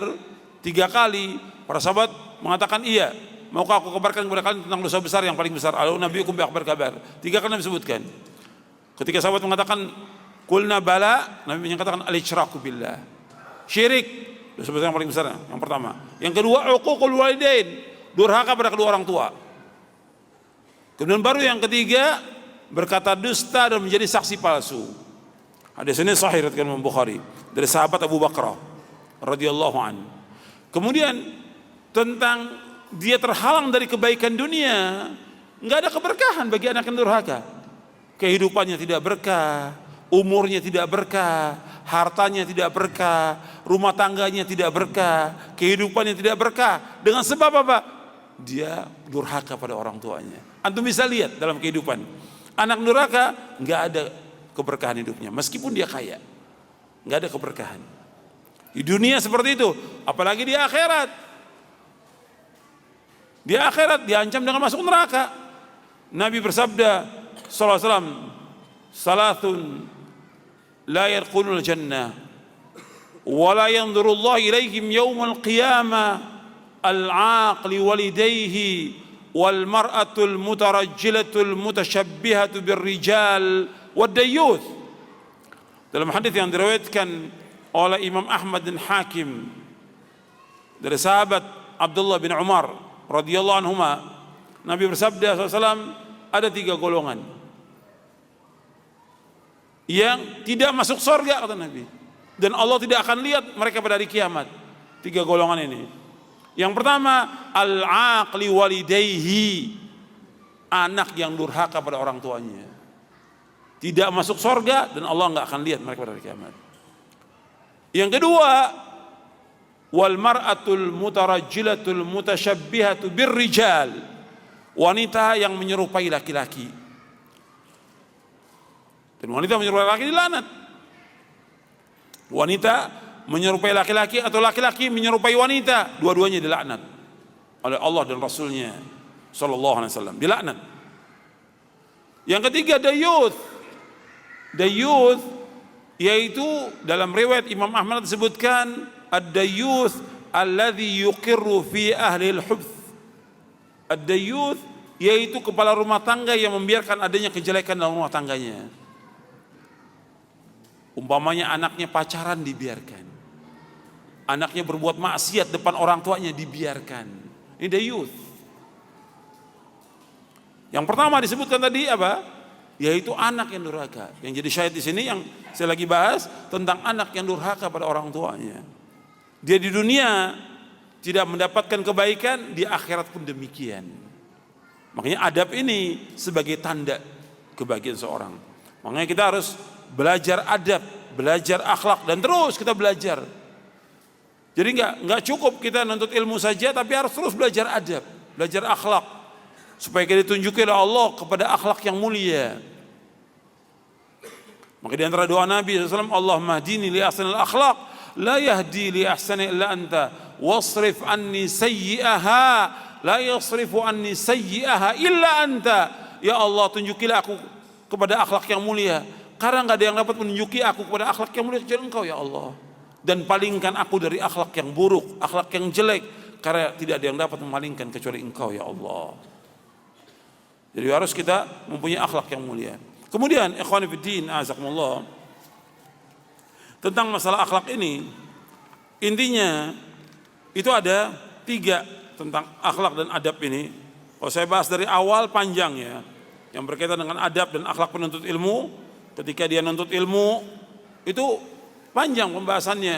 3 kali, para sahabat mengatakan iya. Maukah aku kabarkan kepada kalian tentang dosa besar yang paling besar? Al Nabi hukum bi akbar kabar. 3 kali Nabi sebutkan. Ketika sahabat mengatakan qulna bala, Nabi menyatakan al-isyraku billah. Syirik, dosa besar yang paling besar yang pertama. Yang kedua uququl walidain, durhaka pada kedua orang tua. Kemudian baru yang ketiga berkata dusta dan menjadi saksi palsu. Hadis ini sahih riwayat Imam Bukhari dari sahabat Abu Bakar radhiyallahu anhu. Kemudian tentang dia terhalang dari kebaikan dunia, nggak ada keberkahan bagi anak yang durhaka. Kehidupannya tidak berkah, umurnya tidak berkah, hartanya tidak berkah, rumah tangganya tidak berkah, kehidupannya tidak berkah. Dengan sebab apa? Dia durhaka pada orang tuanya. Antum bisa lihat dalam kehidupan, anak durhaka nggak ada keberkahan hidupnya, meskipun dia kaya, nggak ada keberkahan. Di dunia seperti itu, apalagi di akhirat. Di akhirat diancam dengan masuk neraka. Nabi bersabda sallallahu alaihi wasallam, "Salatun la yadkhulul jannah wa la yanzurullahu ilaihim yaumal qiyamah al-aqli walidayhi wal mar'atul mutarajjilatul mutasyabbihatu birrijal wad dayyuth." Dalam hadis yang diriwayatkan oleh Imam Ahmad dan Hakim dari sahabat Abdullah bin Umar radhiyallahu anhuma, Nabi bersabda SAW, ada 3 golongan yang tidak masuk surga, kata Nabi, dan Allah tidak akan lihat mereka pada hari kiamat. 3 golongan ini. Yang pertama, al-aqli walidayhi, anak yang durhaka pada orang tuanya, tidak masuk surga dan Allah nggak akan lihat mereka pada hari kiamat. Yang kedua, wal mar'atul mutarajjilatul mutasyabbihatu birrijal, wanita yang menyerupai laki-laki. Dan wanita menyerupai laki-laki dilaknat. Wanita menyerupai laki-laki atau laki-laki menyerupai wanita, dua-duanya dilaknat oleh Allah dan Rasulnya sallallahu alaihi wasallam, dilaknat. Yang ketiga, dayuth. Dayuth yaitu dalam riwayat Imam Ahmad disebutkan ad-dayuth alladhi yuqirru fi ahli al-hubth. Ad-dayuth yaitu kepala rumah tangga yang membiarkan adanya kejelekan dalam rumah tangganya. Umpamanya anaknya pacaran dibiarkan, anaknya berbuat maksiat depan orang tuanya dibiarkan. Ini dayuth. Yang pertama disebutkan tadi apa? Yaitu anak yang durhaka. Yang jadi syahid di sini yang saya lagi bahas tentang anak yang durhaka pada orang tuanya. Dia di dunia tidak mendapatkan kebaikan, di akhirat pun demikian. Makanya adab ini sebagai tanda kebahagiaan seorang. Makanya kita harus belajar adab, belajar akhlak, dan terus kita belajar. Jadi nggak cukup kita nuntut ilmu saja, tapi harus terus belajar adab, belajar akhlak, supaya kita ditunjuki oleh Allah kepada akhlak yang mulia. Maka di antara doa Nabi SAW, Allahumma hdini li ahsanil akhlaq, la yahdi li ahsani illa anta, wasrif anni sayyi'aha, la yasrifu anni sayyi'aha illa anta. Ya Allah, tunjukilah aku kepada akhlak yang mulia, karena nggak ada yang dapat menunjuki aku kepada akhlak yang mulia kecuali Engkau ya Allah. Dan palingkan aku dari akhlak yang buruk, akhlak yang jelek, karena tidak ada yang dapat memalingkan kecuali Engkau ya Allah. Jadi harus kita mempunyai akhlak yang mulia. Kemudian ikhwani fiddin azakumullah, tentang masalah akhlak ini, intinya itu ada 3 tentang akhlak dan adab ini. Kalau saya bahas dari awal panjang ya, yang berkaitan dengan adab dan akhlak penuntut ilmu. Ketika dia nuntut ilmu itu panjang pembahasannya.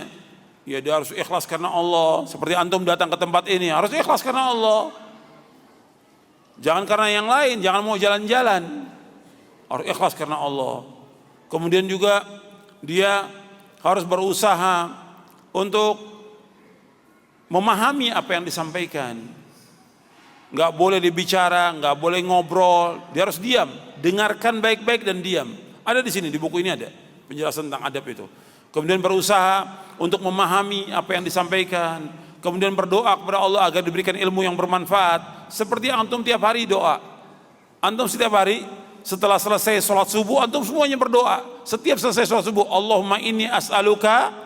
Ya, dia harus ikhlas karena Allah. Seperti antum datang ke tempat ini harus ikhlas karena Allah. Jangan karena yang lain, jangan mau jalan-jalan. Harus ikhlas karena Allah. Kemudian juga dia harus berusaha untuk memahami apa yang disampaikan. Enggak boleh dibicara, enggak boleh ngobrol, dia harus diam, dengarkan baik-baik dan diam. Ada di sini, di buku ini ada penjelasan tentang adab itu. Kemudian berusaha untuk memahami apa yang disampaikan. Kemudian berdoa kepada Allah agar diberikan ilmu yang bermanfaat. Seperti antum tiap hari doa. Antum setiap hari setelah selesai sholat subuh, antum semuanya berdoa. Setiap selesai sholat subuh, Allahumma inni as'aluka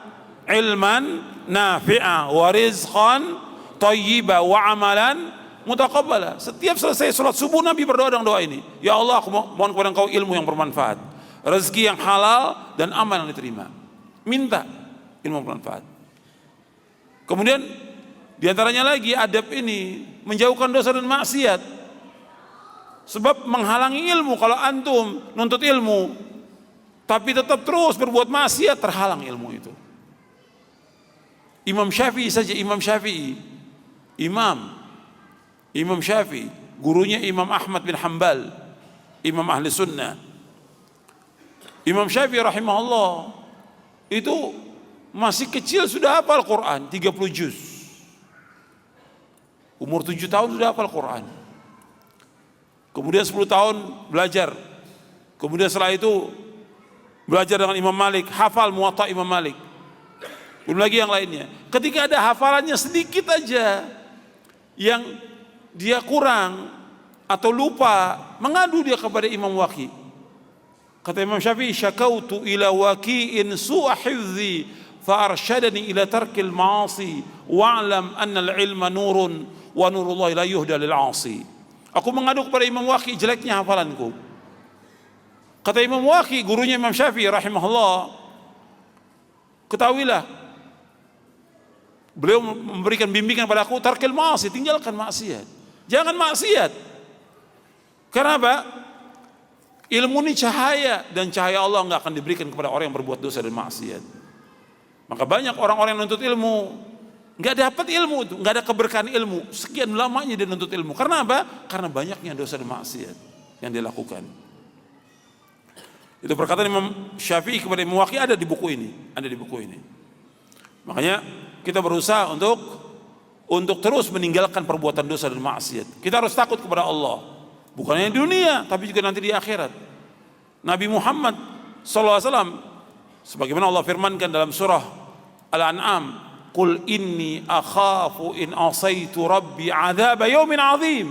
ilman nafi'a wa rizqan thayyiba wa amalan mutaqabbala. Setiap selesai sholat subuh Nabi berdoa dengan doa ini. Ya Allah, aku mohon kepada Engkau ilmu yang bermanfaat, rezeki yang halal, dan amal yang diterima. Minta ilmu bermanfaat. Kemudian diantaranya lagi adab ini menjauhkan dosa dan maksiat. Sebab menghalangi ilmu, kalau antum nuntut ilmu tapi tetap terus berbuat maksiat, terhalang ilmu itu. Imam Syafi'i saja, Imam Syafi'i gurunya Imam Ahmad bin Hanbal, Imam Ahli Sunnah. Imam Syafi'i rahimahullah itu masih kecil sudah hafal Quran 30 juz. Umur 7 tahun sudah hafal Quran. Kemudian 10 tahun belajar. Kemudian setelah itu belajar dengan Imam Malik, hafal Muwatta Imam Malik. Belum lagi yang lainnya. Ketika ada hafalannya sedikit aja yang dia kurang atau lupa, mengadu dia kepada Imam Waqi. Kata Imam Syafi'i, syakautu ila waqi'in su'a hifzi fa arsyadani ila tarkil ma'asi wa'lam anna al-ilma nurun wa nurullahi la yuhda lil 'asi. Aku mengadu kepada Imam Waqi jeleknya hafalanku. Kata Imam Waqi, gurunya Imam Syafi'i rahimahullah, ketahuilah, beliau memberikan bimbingan pada aku, tarkil ma'asi, tinggalkan maksiat. Jangan maksiat. Karena apa? Ilmu ini cahaya, dan cahaya Allah enggak akan diberikan kepada orang yang berbuat dosa dan maksiat. Maka banyak orang-orang yang nuntut ilmu enggak dapat ilmu itu, enggak ada keberkahan ilmu. Sekian lamanya dia nuntut ilmu. Karena apa? Karena banyaknya dosa dan maksiat yang dia lakukan. Itu perkataan Imam Syafi'i kepada Imam Waqi ada di buku ini, ada di buku ini. Makanya kita berusaha untuk terus meninggalkan perbuatan dosa dan maksiat. Kita harus takut kepada Allah, bukan hanya di dunia, tapi juga nanti di akhirat. Nabi Muhammad SAW, sebagaimana Allah firmankan dalam surah Al-An'am, Qul inni akhafu in asaitu rabbi adzab yaumin azim.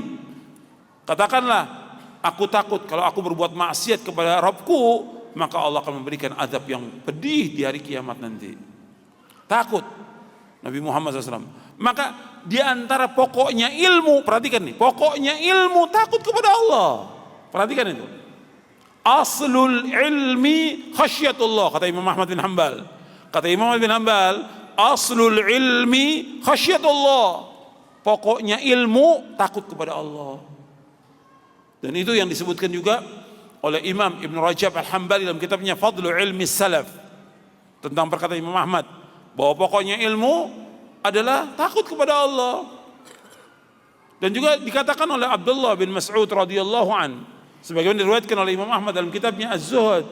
Katakanlah, aku takut kalau aku berbuat maksiat kepada Rabbku, maka Allah akan memberikan azab yang pedih di hari kiamat nanti. Takut Nabi Muhammad SAW. Maka di antara pokoknya ilmu, perhatikan nih, pokoknya ilmu takut kepada Allah. Perhatikan itu. Aslul ilmi khasyatullah, kata Imam Ahmad bin Hanbal. Kata Imam Ahmad bin Hanbal, aslul ilmi khasyatullah. Pokoknya ilmu takut kepada Allah. Dan itu yang disebutkan juga oleh Imam Ibn Rajab Al-Hambali dalam kitabnya Fadlu Ilmi Salaf, tentang perkataan Imam Ahmad, bahwa pokoknya ilmu adalah takut kepada Allah. Dan juga dikatakan oleh Abdullah bin Mas'ud radhiyallahu an, sebagaimana diriwayatkan oleh Imam Ahmad dalam kitabnya Az-Zuhud,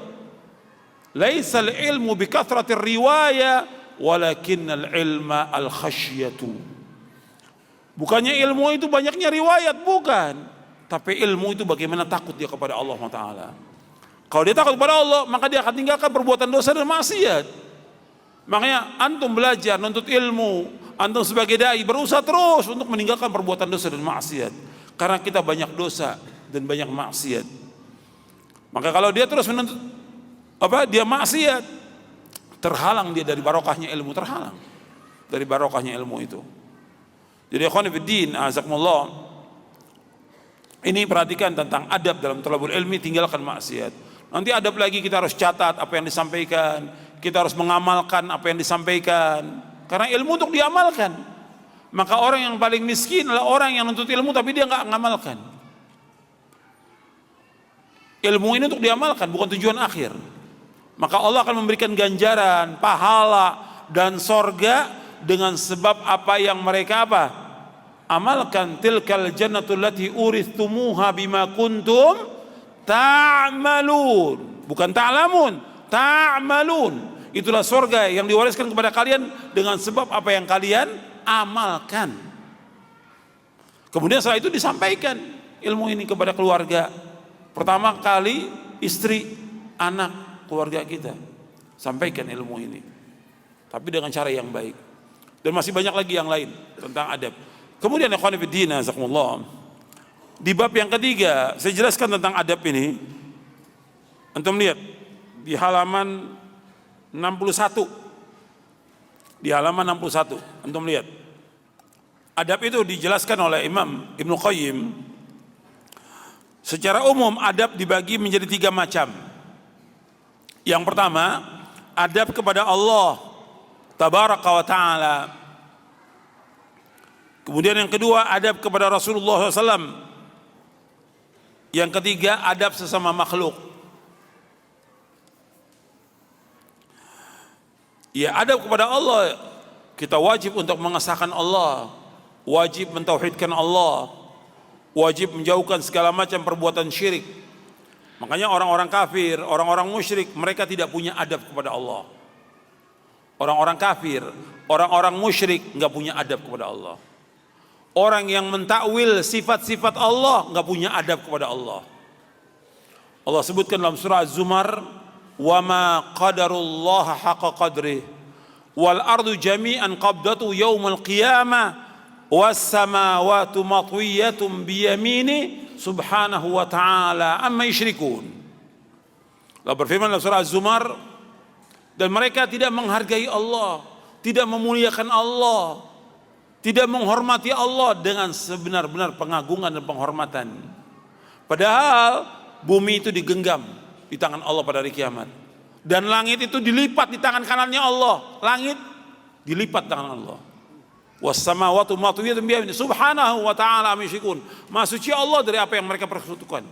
laisal ilmu bi kathratir riwaya walakinnal ilma al khasyatu. Bukannya ilmu itu banyaknya riwayat, bukan, tapi ilmu itu bagaimana takut dia kepada Allah Taala. Kalau dia takut kepada Allah, maka dia akan tinggalkan perbuatan dosa dan maksiat. Makanya antum belajar, nuntut ilmu, antum sebagai dai berusaha terus untuk meninggalkan perbuatan dosa dan maksiat. Karena kita banyak dosa dan banyak maksiat. Maka kalau dia terus menuntut dia maksiat, terhalang dia dari barokahnya ilmu, terhalang dari barokahnya ilmu itu. Jadi ikhwan fillah, azakumullah, ini perhatikan tentang adab dalam thalabul ilmi, tinggalkan maksiat. Nanti adab lagi, kita harus catat apa yang disampaikan, kita harus mengamalkan apa yang disampaikan, karena ilmu untuk diamalkan. Maka orang yang paling miskin adalah orang yang nuntut ilmu tapi dia nggak mengamalkan. Ilmu ini untuk diamalkan, bukan tujuan akhir. Maka Allah akan memberikan ganjaran, pahala dan sorga dengan sebab apa yang mereka amalkan. Tilkal jannatul lati urithumuha bima kuntum ta'malun, bukan ta'lamun, ta'malun. Itulah surga yang diwariskan kepada kalian dengan sebab apa yang kalian amalkan. Kemudian setelah itu disampaikan ilmu ini kepada keluarga. Pertama kali istri, anak, keluarga kita. Sampaikan ilmu ini, tapi dengan cara yang baik. Dan masih banyak lagi yang lain tentang adab. Kemudian ikhwan fillah, jazakumullah, di bab yang ketiga saya jelaskan tentang adab ini. Antum lihat di halaman 61. Di halaman 61 antum lihat. Adab itu dijelaskan oleh Imam Ibnu Qayyim. Secara umum adab dibagi menjadi 3 macam. Yang pertama, adab kepada Allah tabaraka wa ta'ala. Kemudian yang kedua, adab kepada Rasulullah SAW. Yang ketiga, adab sesama makhluk. Ya, adab kepada Allah, kita wajib untuk mengesahkan Allah, wajib mentauhidkan Allah, wajib menjauhkan segala macam perbuatan syirik. Makanya orang-orang kafir, orang-orang musyrik, mereka tidak punya adab kepada Allah. Orang-orang kafir, orang-orang musyrik nggak punya adab kepada Allah. Orang yang mentakwil sifat-sifat Allah nggak punya adab kepada Allah. Allah sebutkan dalam surah Az-Zumar, "Wa ma qadarullaha haqqa qadrih, wal ardu jami'an qabdatu yaumal qiyamah, was samawati matwiyatun biyamini subhanahu wa ta'ala amma yusyrikun." Allah berfirman dalam surah Az-Zumar, dan mereka tidak menghargai Allah, tidak memuliakan Allah, tidak menghormati Allah dengan sebenar-benar pengagungan dan penghormatan. Padahal bumi itu digenggam di tangan Allah pada hari kiamat, dan langit itu dilipat di tangan kanannya Allah. Langit dilipat tangan Allah. Was-samawati matwiyatun biyamini subhanahu wa ta'ala amma yusyrikun. Maha suci Allah dari apa yang mereka persekutukan.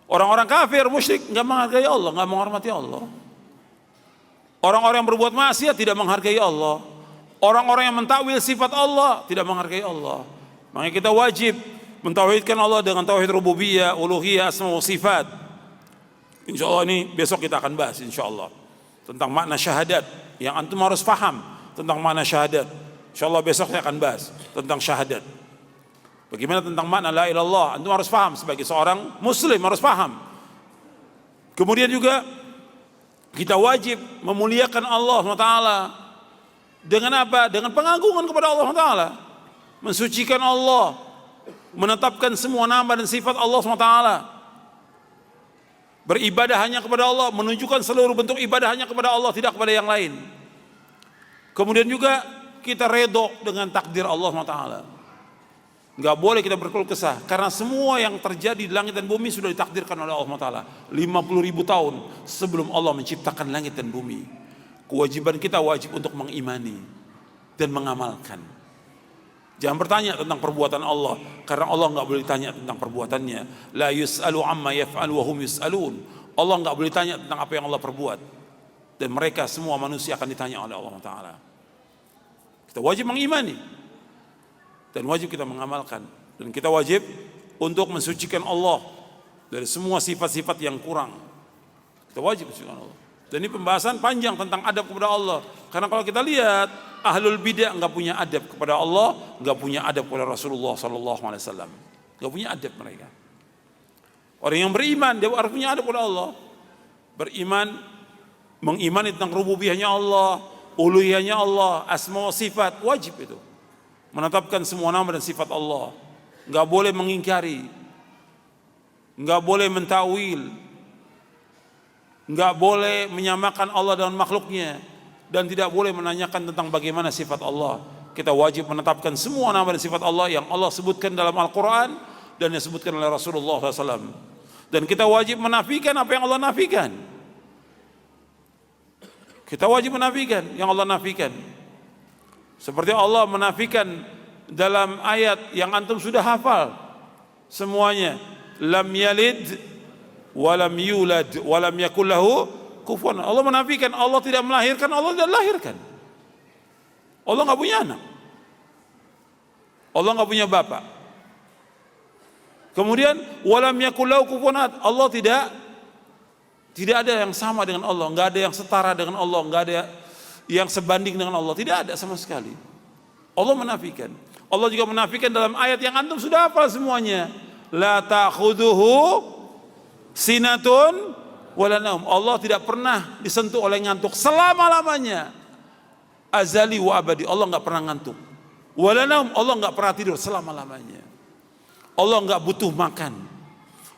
Orang-orang kafir musyrik enggak menghargai Allah, enggak menghormati Allah. Orang-orang yang berbuat maksiat tidak menghargai Allah. Orang-orang yang mentakwil sifat Allah tidak menghargai Allah. Makanya kita wajib mentauhidkan Allah dengan tauhid rububiyah, uluhiyah, asma wa sifat. Insyaallah ini besok kita akan bahas insyaallah tentang makna syahadat yang antum harus paham tentang makna syahadat. Insyaallah besok saya akan bahas tentang syahadat. Bagaimana tentang makna la ilaha illallah, antum harus paham sebagai seorang muslim, harus paham. Kemudian juga kita wajib memuliakan Allah SWT dengan apa? Dengan pengagungan kepada Allah SWT, mensucikan Allah, menetapkan semua nama dan sifat Allah SWT, beribadah hanya kepada Allah, menunjukkan seluruh bentuk ibadah hanya kepada Allah, tidak kepada yang lain. Kemudian juga kita redho dengan takdir Allah SWT. Enggak boleh kita berkeluh kesah, karena semua yang terjadi di langit dan bumi sudah ditakdirkan oleh Allah Ta'ala 50.000 tahun sebelum Allah menciptakan langit dan bumi. Kewajiban kita wajib untuk mengimani dan mengamalkan. Jangan bertanya tentang perbuatan Allah, karena Allah enggak boleh ditanya tentang perbuatannya. La yus'alu amma yaf'alu wa hum yus'alun. Allah enggak boleh ditanya tentang apa yang Allah perbuat, dan mereka semua manusia akan ditanya oleh Allah Ta'ala. Kita wajib mengimani dan wajib kita mengamalkan, dan kita wajib untuk mensucikan Allah dari semua sifat-sifat yang kurang. Kita wajib mensucikan Allah. Dan ini pembahasan panjang tentang adab kepada Allah, karena kalau kita lihat ahlul bidah enggak punya adab kepada Allah, enggak punya adab kepada Rasulullah sallallahu alaihi wasallam, enggak punya adab mereka. Orang yang beriman dia harus punya adab kepada Allah. Beriman, mengimani tentang rububiyahnya Allah, uluhiyahnya Allah, asma wa sifat, wajib itu. Menetapkan semua nama dan sifat Allah, enggak boleh mengingkari, enggak boleh mentakwil, enggak boleh menyamakan Allah dengan makhluknya, dan tidak boleh menanyakan tentang bagaimana sifat Allah. Kita wajib menetapkan semua nama dan sifat Allah yang Allah sebutkan dalam Al-Quran dan yang disebutkan oleh Rasulullah SAW. Dan kita wajib menafikan apa yang Allah nafikan. Kita wajib menafikan yang Allah nafikan. Seperti Allah menafikan dalam ayat yang antum sudah hafal semuanya, lam yalid walam yulad walam yakul lahu kufuwan. Allah menafikan, Allah tidak melahirkan, Allah tidak lahirkan. Allah enggak punya anak, Allah enggak punya bapak. Kemudian walam yakul lahu kufuwan, Allah tidak ada yang sama dengan Allah, enggak ada yang setara dengan Allah, enggak ada yang sebanding dengan Allah, tidak ada sama sekali. Allah menafikan. Allah juga menafikan dalam ayat yang antum sudah hafal semuanya, la ta'khuduhu sinatun wala naum. Allah tidak pernah disentuh oleh ngantuk selama-lamanya, azali wa abadi. Allah enggak pernah ngantuk. Wala naum, Allah enggak pernah tidur selama-lamanya. Allah enggak butuh makan,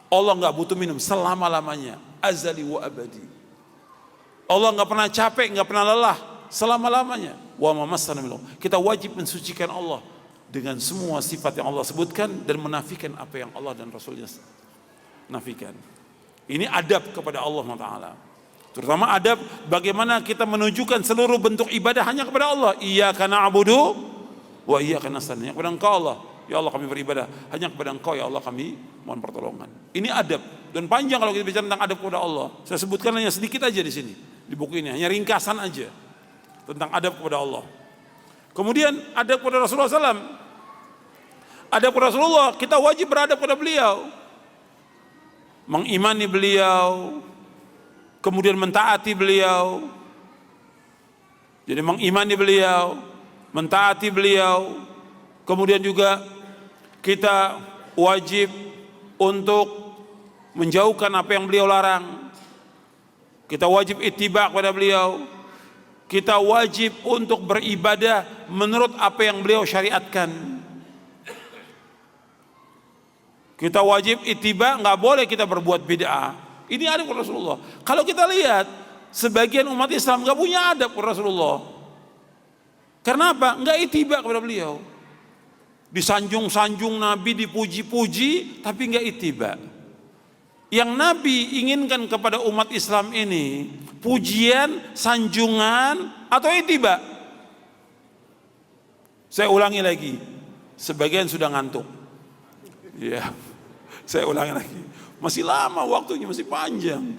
Allah enggak butuh minum selama-lamanya, azali wa abadi. Allah enggak pernah capek, enggak pernah lelah selama-lamanya. Wa ma massana min. Kita wajib mensucikan Allah dengan semua sifat yang Allah sebutkan dan menafikan apa yang Allah dan Rasulnya nafikan. Ini adab kepada Allah Ta'ala. Terutama adab bagaimana kita menunjukkan seluruh bentuk ibadah hanya kepada Allah. Iyyaka na'budu wa iyyaka nasta'in. Kepada Engkau Allah, ya Allah kami beribadah, hanya kepada Engkau ya Allah kami mohon pertolongan. Ini adab, dan panjang kalau kita bicara tentang adab kepada Allah. Saya sebutkan hanya sedikit aja di sini, di buku ini, hanya ringkasan aja tentang adab kepada Allah. Kemudian adab kepada Rasulullah SAW. Adab Rasulullah, kita wajib beradab kepada beliau, mengimani beliau, kemudian mentaati beliau. Jadi mengimani beliau, mentaati beliau, kemudian juga kita wajib untuk menjauhkan apa yang beliau larang. Kita wajib ittiba kepada beliau. Kita wajib untuk beribadah menurut apa yang beliau syariatkan. Kita wajib ittiba, nggak boleh kita berbuat bid'ah. Ini adab Rasulullah. Kalau kita lihat, sebagian umat Islam nggak punya adab Rasulullah. Karena apa? Nggak ittiba kepada beliau. Disanjung-sanjung Nabi, dipuji-puji, tapi nggak ittiba. Yang Nabi inginkan kepada umat Islam ini pujian, sanjungan, atau ittiba. Saya ulangi lagi, sebagian sudah ngantuk. Ya, saya ulangi lagi. Masih lama waktunya, masih panjang.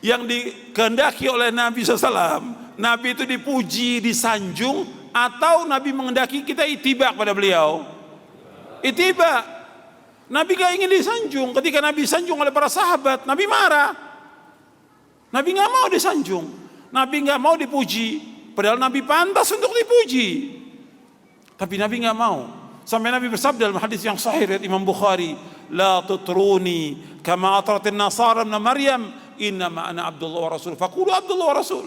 Yang dikehendaki oleh Nabi SAW, Nabi itu dipuji, disanjung, atau Nabi mengendaki kita ittiba kepada beliau? Ittiba. Nabi gak ingin disanjung. Ketika Nabi disanjung oleh para sahabat, Nabi marah. Nabi gak mau disanjung, Nabi gak mau dipuji, padahal Nabi pantas untuk dipuji. Tapi Nabi gak mau. Sampai Nabi bersabda dalam hadis yang sahih riwayat Imam Bukhari, la tutruni kama atratin nasara ibn Maryam, innama ana Abdullah wa Rasul, faqulu Abdullah wa Rasul.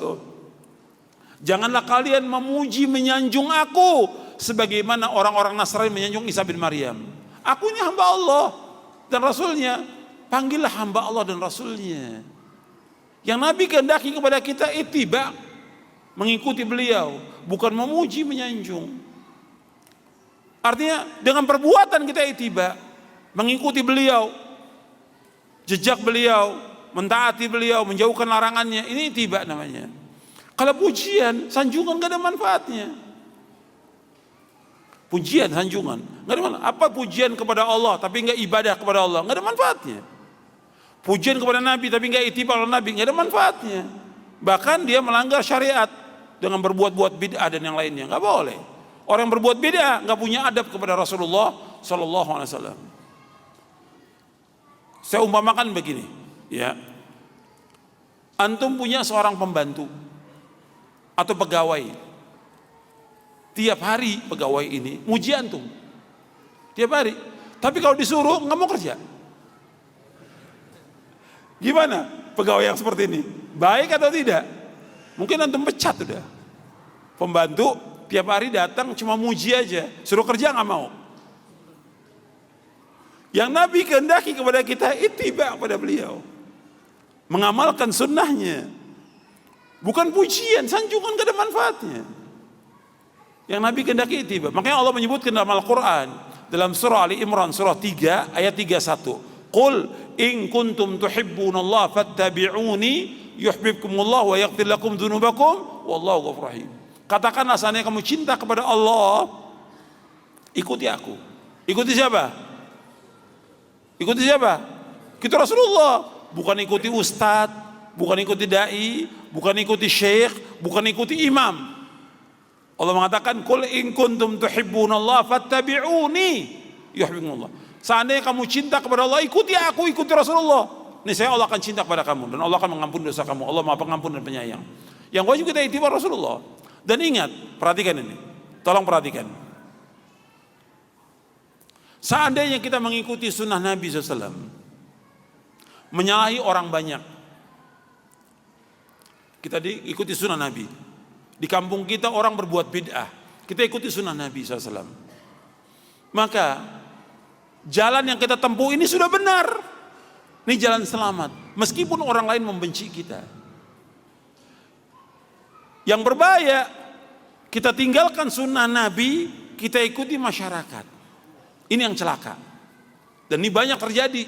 Janganlah kalian memuji, menyanjung aku sebagaimana orang-orang Nasrani menyanjung Isa bin Maryam. Aku ini hamba Allah dan Rasulnya. Panggillah hamba Allah dan Rasulnya. Yang Nabi kehendaki kepada kita ittiba, mengikuti beliau, bukan memuji, menyanjung. Artinya dengan perbuatan kita ittiba, mengikuti beliau, jejak beliau, mentaati beliau, menjauhkan larangannya. Ini ittiba namanya. Kalau pujian, sanjungan gak ada manfaatnya. Pujian, sanjungan gak ada manfaat. Apa pujian kepada Allah tapi gak ibadah kepada Allah, gak ada manfaatnya. Pujian kepada Nabi tapi gak ittiba kepada Nabi, gak ada manfaatnya. Bahkan dia melanggar syariat dengan berbuat-buat bid'ah dan yang lainnya. Gak boleh. Orang yang berbuat bid'ah gak punya adab kepada Rasulullah Sallallahu Alaihi Wasallam. Saya umpamakan begini, ya. Antum punya seorang pembantu atau pegawai. Tiap hari pegawai ini muji antum. Tiap hari. Tapi kalau disuruh nggak mau kerja. Gimana pegawai yang seperti ini? Baik atau tidak? Mungkin antum pecat udah. Pembantu tiap hari datang cuma muji aja, suruh kerja nggak mau. Yang Nabi kehendaki kepada kita ittiba kepada beliau, mengamalkan sunnahnya, bukan pujian, sanjungan gak ada manfaatnya. Yang Nabi kehendaki ittiba. Makanya Allah menyebutkan dalam Al-Quran, dalam surah Ali Imran surah 3 ayat 31, Qul in kuntum tuhibbunallaha fattabi'uni yuhibbukumullah wa yaghfir lakum dzunubakum wallahu ghafurur rahim. Katakanlah, seandainya kamu cinta kepada Allah, ikuti aku. Ikuti siapa? Ikuti siapa? Kita Rasulullah. Bukan ikuti ustadz, bukan ikuti dai, bukan ikuti syekh, bukan ikuti imam. Allah mengatakan, Qul in kuntum tuhibbunallaha fattabi'uni yuhibbukumullah. Seandainya kamu cinta kepada Allah, ikuti aku, ikuti Rasulullah. Niscaya Allah akan cinta kepada kamu dan Allah akan mengampuni dosa kamu. Allah Maha Pengampun dan Penyayang. Yang wajib kita ittiba Rasulullah. Dan ingat, perhatikan ini. Tolong perhatikan. Seandainya kita mengikuti sunnah Nabi SAW, menyalahi orang banyak, kita diikuti sunnah Nabi. Di kampung kita orang berbuat bid'ah, kita ikuti sunnah Nabi SAW. Maka jalan yang kita tempuh ini sudah benar. Ini jalan selamat, meskipun orang lain membenci kita. Yang berbahaya, kita tinggalkan sunnah Nabi, kita ikuti masyarakat. Ini yang celaka. Dan ini banyak terjadi.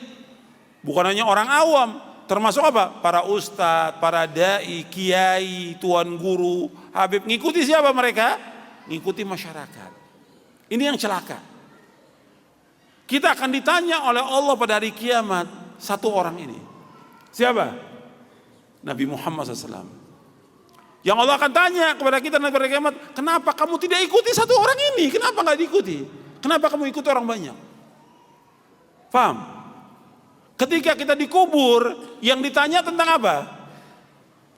Bukan hanya orang awam, termasuk apa? Para ustadz, para dai, kiai, tuan guru, habib. Ngikuti siapa mereka? Ngikuti masyarakat. Ini yang celaka. Kita akan ditanya oleh Allah pada hari kiamat, satu orang ini. Siapa? Nabi Muhammad SAW. Yang Allah akan tanya kepada kita nanti pada kiamat, kenapa kamu tidak ikuti satu orang ini? Kenapa nggak diikuti? Kenapa kamu ikuti orang banyak? Paham? Ketika kita dikubur, yang ditanya tentang apa?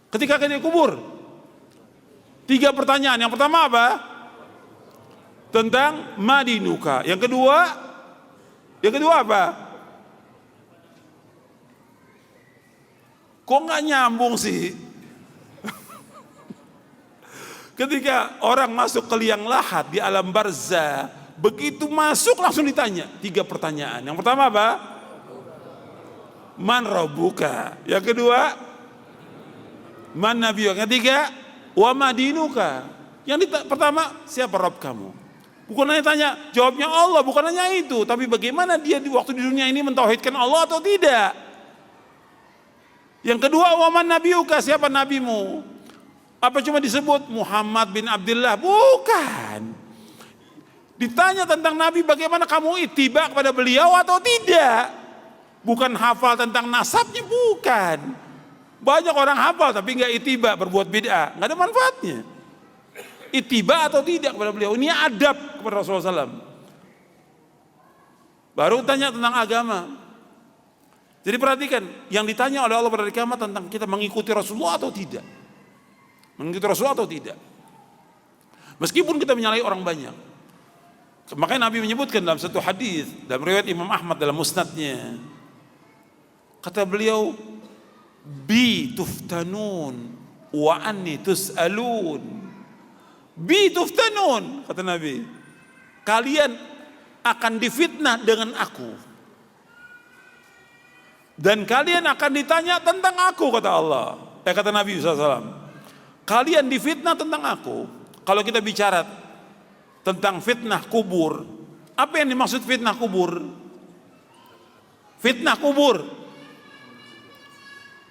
Ketika kita dikubur, 3 pertanyaan. Yang pertama apa? Tentang madinuka. Yang kedua apa? Kok nggak nyambung sih? Ketika orang masuk ke liang lahat di alam barzah, begitu masuk langsung ditanya 3 pertanyaan. Yang pertama apa? Man rabbuka. Yang kedua, man nabiyuka. Yang ketiga, wa madinuka. Yang pertama, siapa Rabb kamu? Bukan hanya tanya, jawabnya Allah, bukan hanya itu, tapi bagaimana dia di waktu di dunia ini mentauhidkan Allah atau tidak. Yang kedua, wa man nabiyuka, siapa nabimu? Apa cuma disebut Muhammad bin Abdullah? Bukan. Ditanya tentang Nabi, bagaimana kamu ittiba kepada beliau atau tidak? Bukan hafal tentang nasabnya, bukan. Banyak orang hafal tapi nggak ittiba, berbuat bid'ah, nggak ada manfaatnya. Ittiba atau tidak kepada beliau, ini adab kepada Rasulullah SAW. Baru tanya tentang agama. Jadi perhatikan, yang ditanya oleh Allah pada hari kiamat tentang kita mengikuti Rasulullah atau tidak. Mengikuti Rasulullah atau tidak. Meskipun kita menyalahi orang banyak. Makanya Nabi menyebutkan dalam satu hadis, dalam riwayat Imam Ahmad dalam musnadnya, kata beliau, bi tuftanun wa anni tus'alun. Bi tuftanun, kata Nabi, kalian akan difitnah dengan aku, dan kalian akan ditanya tentang aku, kata Allah. Kata Nabi SAW, kalian difitnah tentang aku. Kalau kita bicara tentang fitnah kubur, apa yang dimaksud fitnah kubur? Fitnah kubur.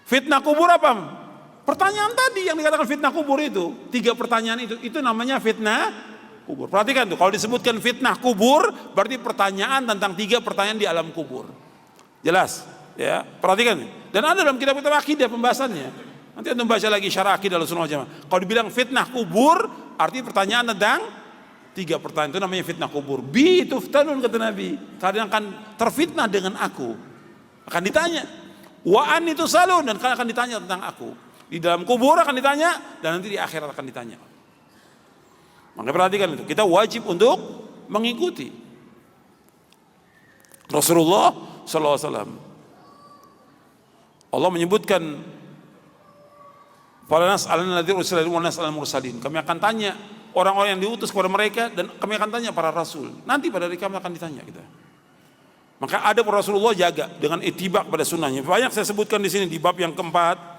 Fitnah kubur apa? Pertanyaan tadi yang dikatakan fitnah kubur itu, 3 pertanyaan itu namanya fitnah kubur. Perhatikan tuh, kalau disebutkan fitnah kubur, berarti pertanyaan tentang 3 pertanyaan di alam kubur. Jelas? Ya, perhatikan. Dan ada dalam kitab-kitab akidah pembahasannya. Nanti anda baca lagi syarah akidah Ahlussunnah wal Jamaah. Kalau dibilang fitnah kubur, arti pertanyaan tentang 3 pertanyaan, itu namanya fitnah kubur. Bi tuftanun, kata Nabi, kalian akan terfitnah dengan aku. Akan ditanya. Wa an itu salun, dan kalian akan ditanya tentang aku. Di dalam kubur akan ditanya, dan nanti di akhirat akan ditanya. Maka perhatikan itu, kita wajib untuk mengikuti Rasulullah SAW. Allah menyebutkan, falanas al-nadhir ursilin wa nas al-mursalin. Kami akan tanya orang-orang yang diutus kepada mereka, dan kami akan tanya para rasul. Nanti pada hari kiamat akan ditanya kita. Maka ada Rasulullah jaga dengan ittiba pada sunnahnya. Banyak saya sebutkan di sini di bab yang keempat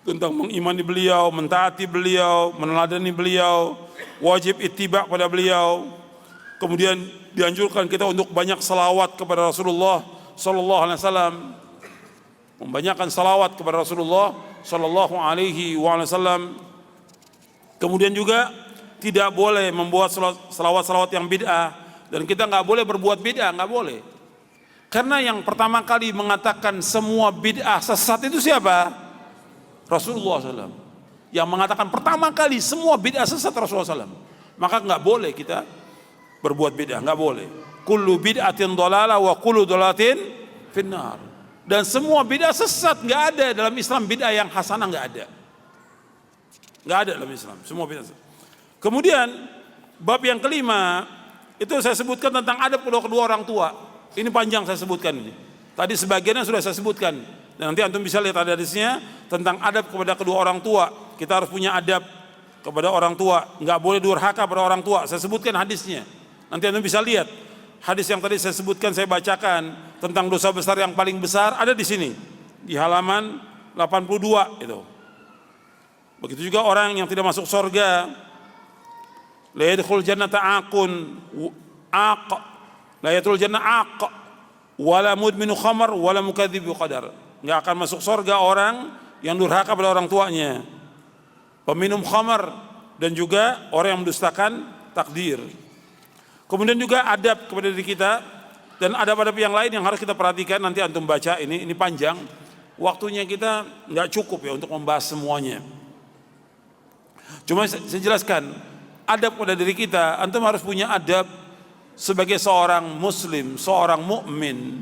tentang mengimani beliau, mentaati beliau, meneladani beliau, wajib ittiba pada beliau. Kemudian dianjurkan kita untuk banyak salawat kepada Rasulullah sallallahu alaihi wasallam. Membanyakkan salawat kepada Rasulullah sallallahu alaihi wasallam. Kemudian juga tidak boleh membuat salawat-salawat yang bid'ah, dan kita nggak boleh berbuat bid'ah, nggak boleh. Karena yang pertama kali mengatakan semua bid'ah sesat itu siapa? Rasulullah SAW. Yang mengatakan pertama kali semua bid'ah sesat Rasulullah SAW. Maka nggak boleh kita berbuat bid'ah, nggak boleh. Kullu bid'atin dhalalah wa kullu dhalalatin finnar. Dan semua bid'ah sesat, nggak ada dalam Islam bid'ah yang hasanah, nggak ada. Nggak ada dalam Islam, semua bid'ah sesat. Kemudian bab yang kelima itu saya sebutkan tentang adab kedua orang tua. Ini panjang saya sebutkan ini. Tadi sebagiannya sudah saya sebutkan. Dan nanti antum bisa lihat hadisnya tentang adab kepada kedua orang tua. Kita harus punya adab kepada orang tua, nggak boleh durhaka pada orang tua. Saya sebutkan hadisnya. Nanti antum bisa lihat. Hadis yang tadi saya sebutkan, saya bacakan tentang dosa besar yang paling besar ada di sini di halaman 82 itu. Begitu juga orang yang tidak masuk surga, la yadkhul jannata aqun aq, la yadkhul jannah aq, wala mudminu khamar, wala mukadzibu qadar. Enggak akan masuk surga orang yang durhaka pada orang tuanya, peminum khamar, dan juga orang yang mendustakan takdir. Kemudian juga adab kepada diri kita, dan adab-adab yang lain yang harus kita perhatikan. Nanti antum baca ini panjang, waktunya kita nggak cukup ya untuk membahas semuanya. Cuma saya jelaskan, adab pada diri kita, antum harus punya adab sebagai seorang muslim, seorang mukmin.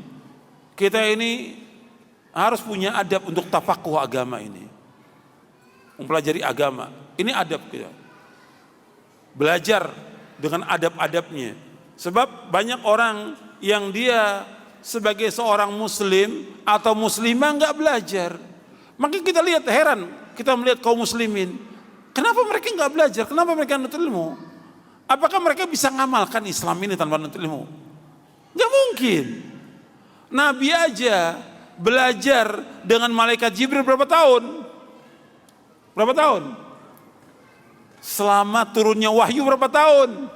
Kita ini harus punya adab untuk tafakuh agama ini, mempelajari agama. Ini adab kita. Belajar dengan adab-adabnya. Sebab banyak orang yang dia sebagai seorang muslim atau muslimah nggak belajar. Maka kita lihat heran, kita melihat kaum muslimin, kenapa mereka nggak belajar? Kenapa mereka nuntut ilmu? Apakah mereka bisa ngamalkan Islam ini tanpa nuntut ilmu? Nggak mungkin. Nabi aja belajar dengan malaikat Jibril berapa tahun? Berapa tahun? Selama turunnya wahyu berapa tahun?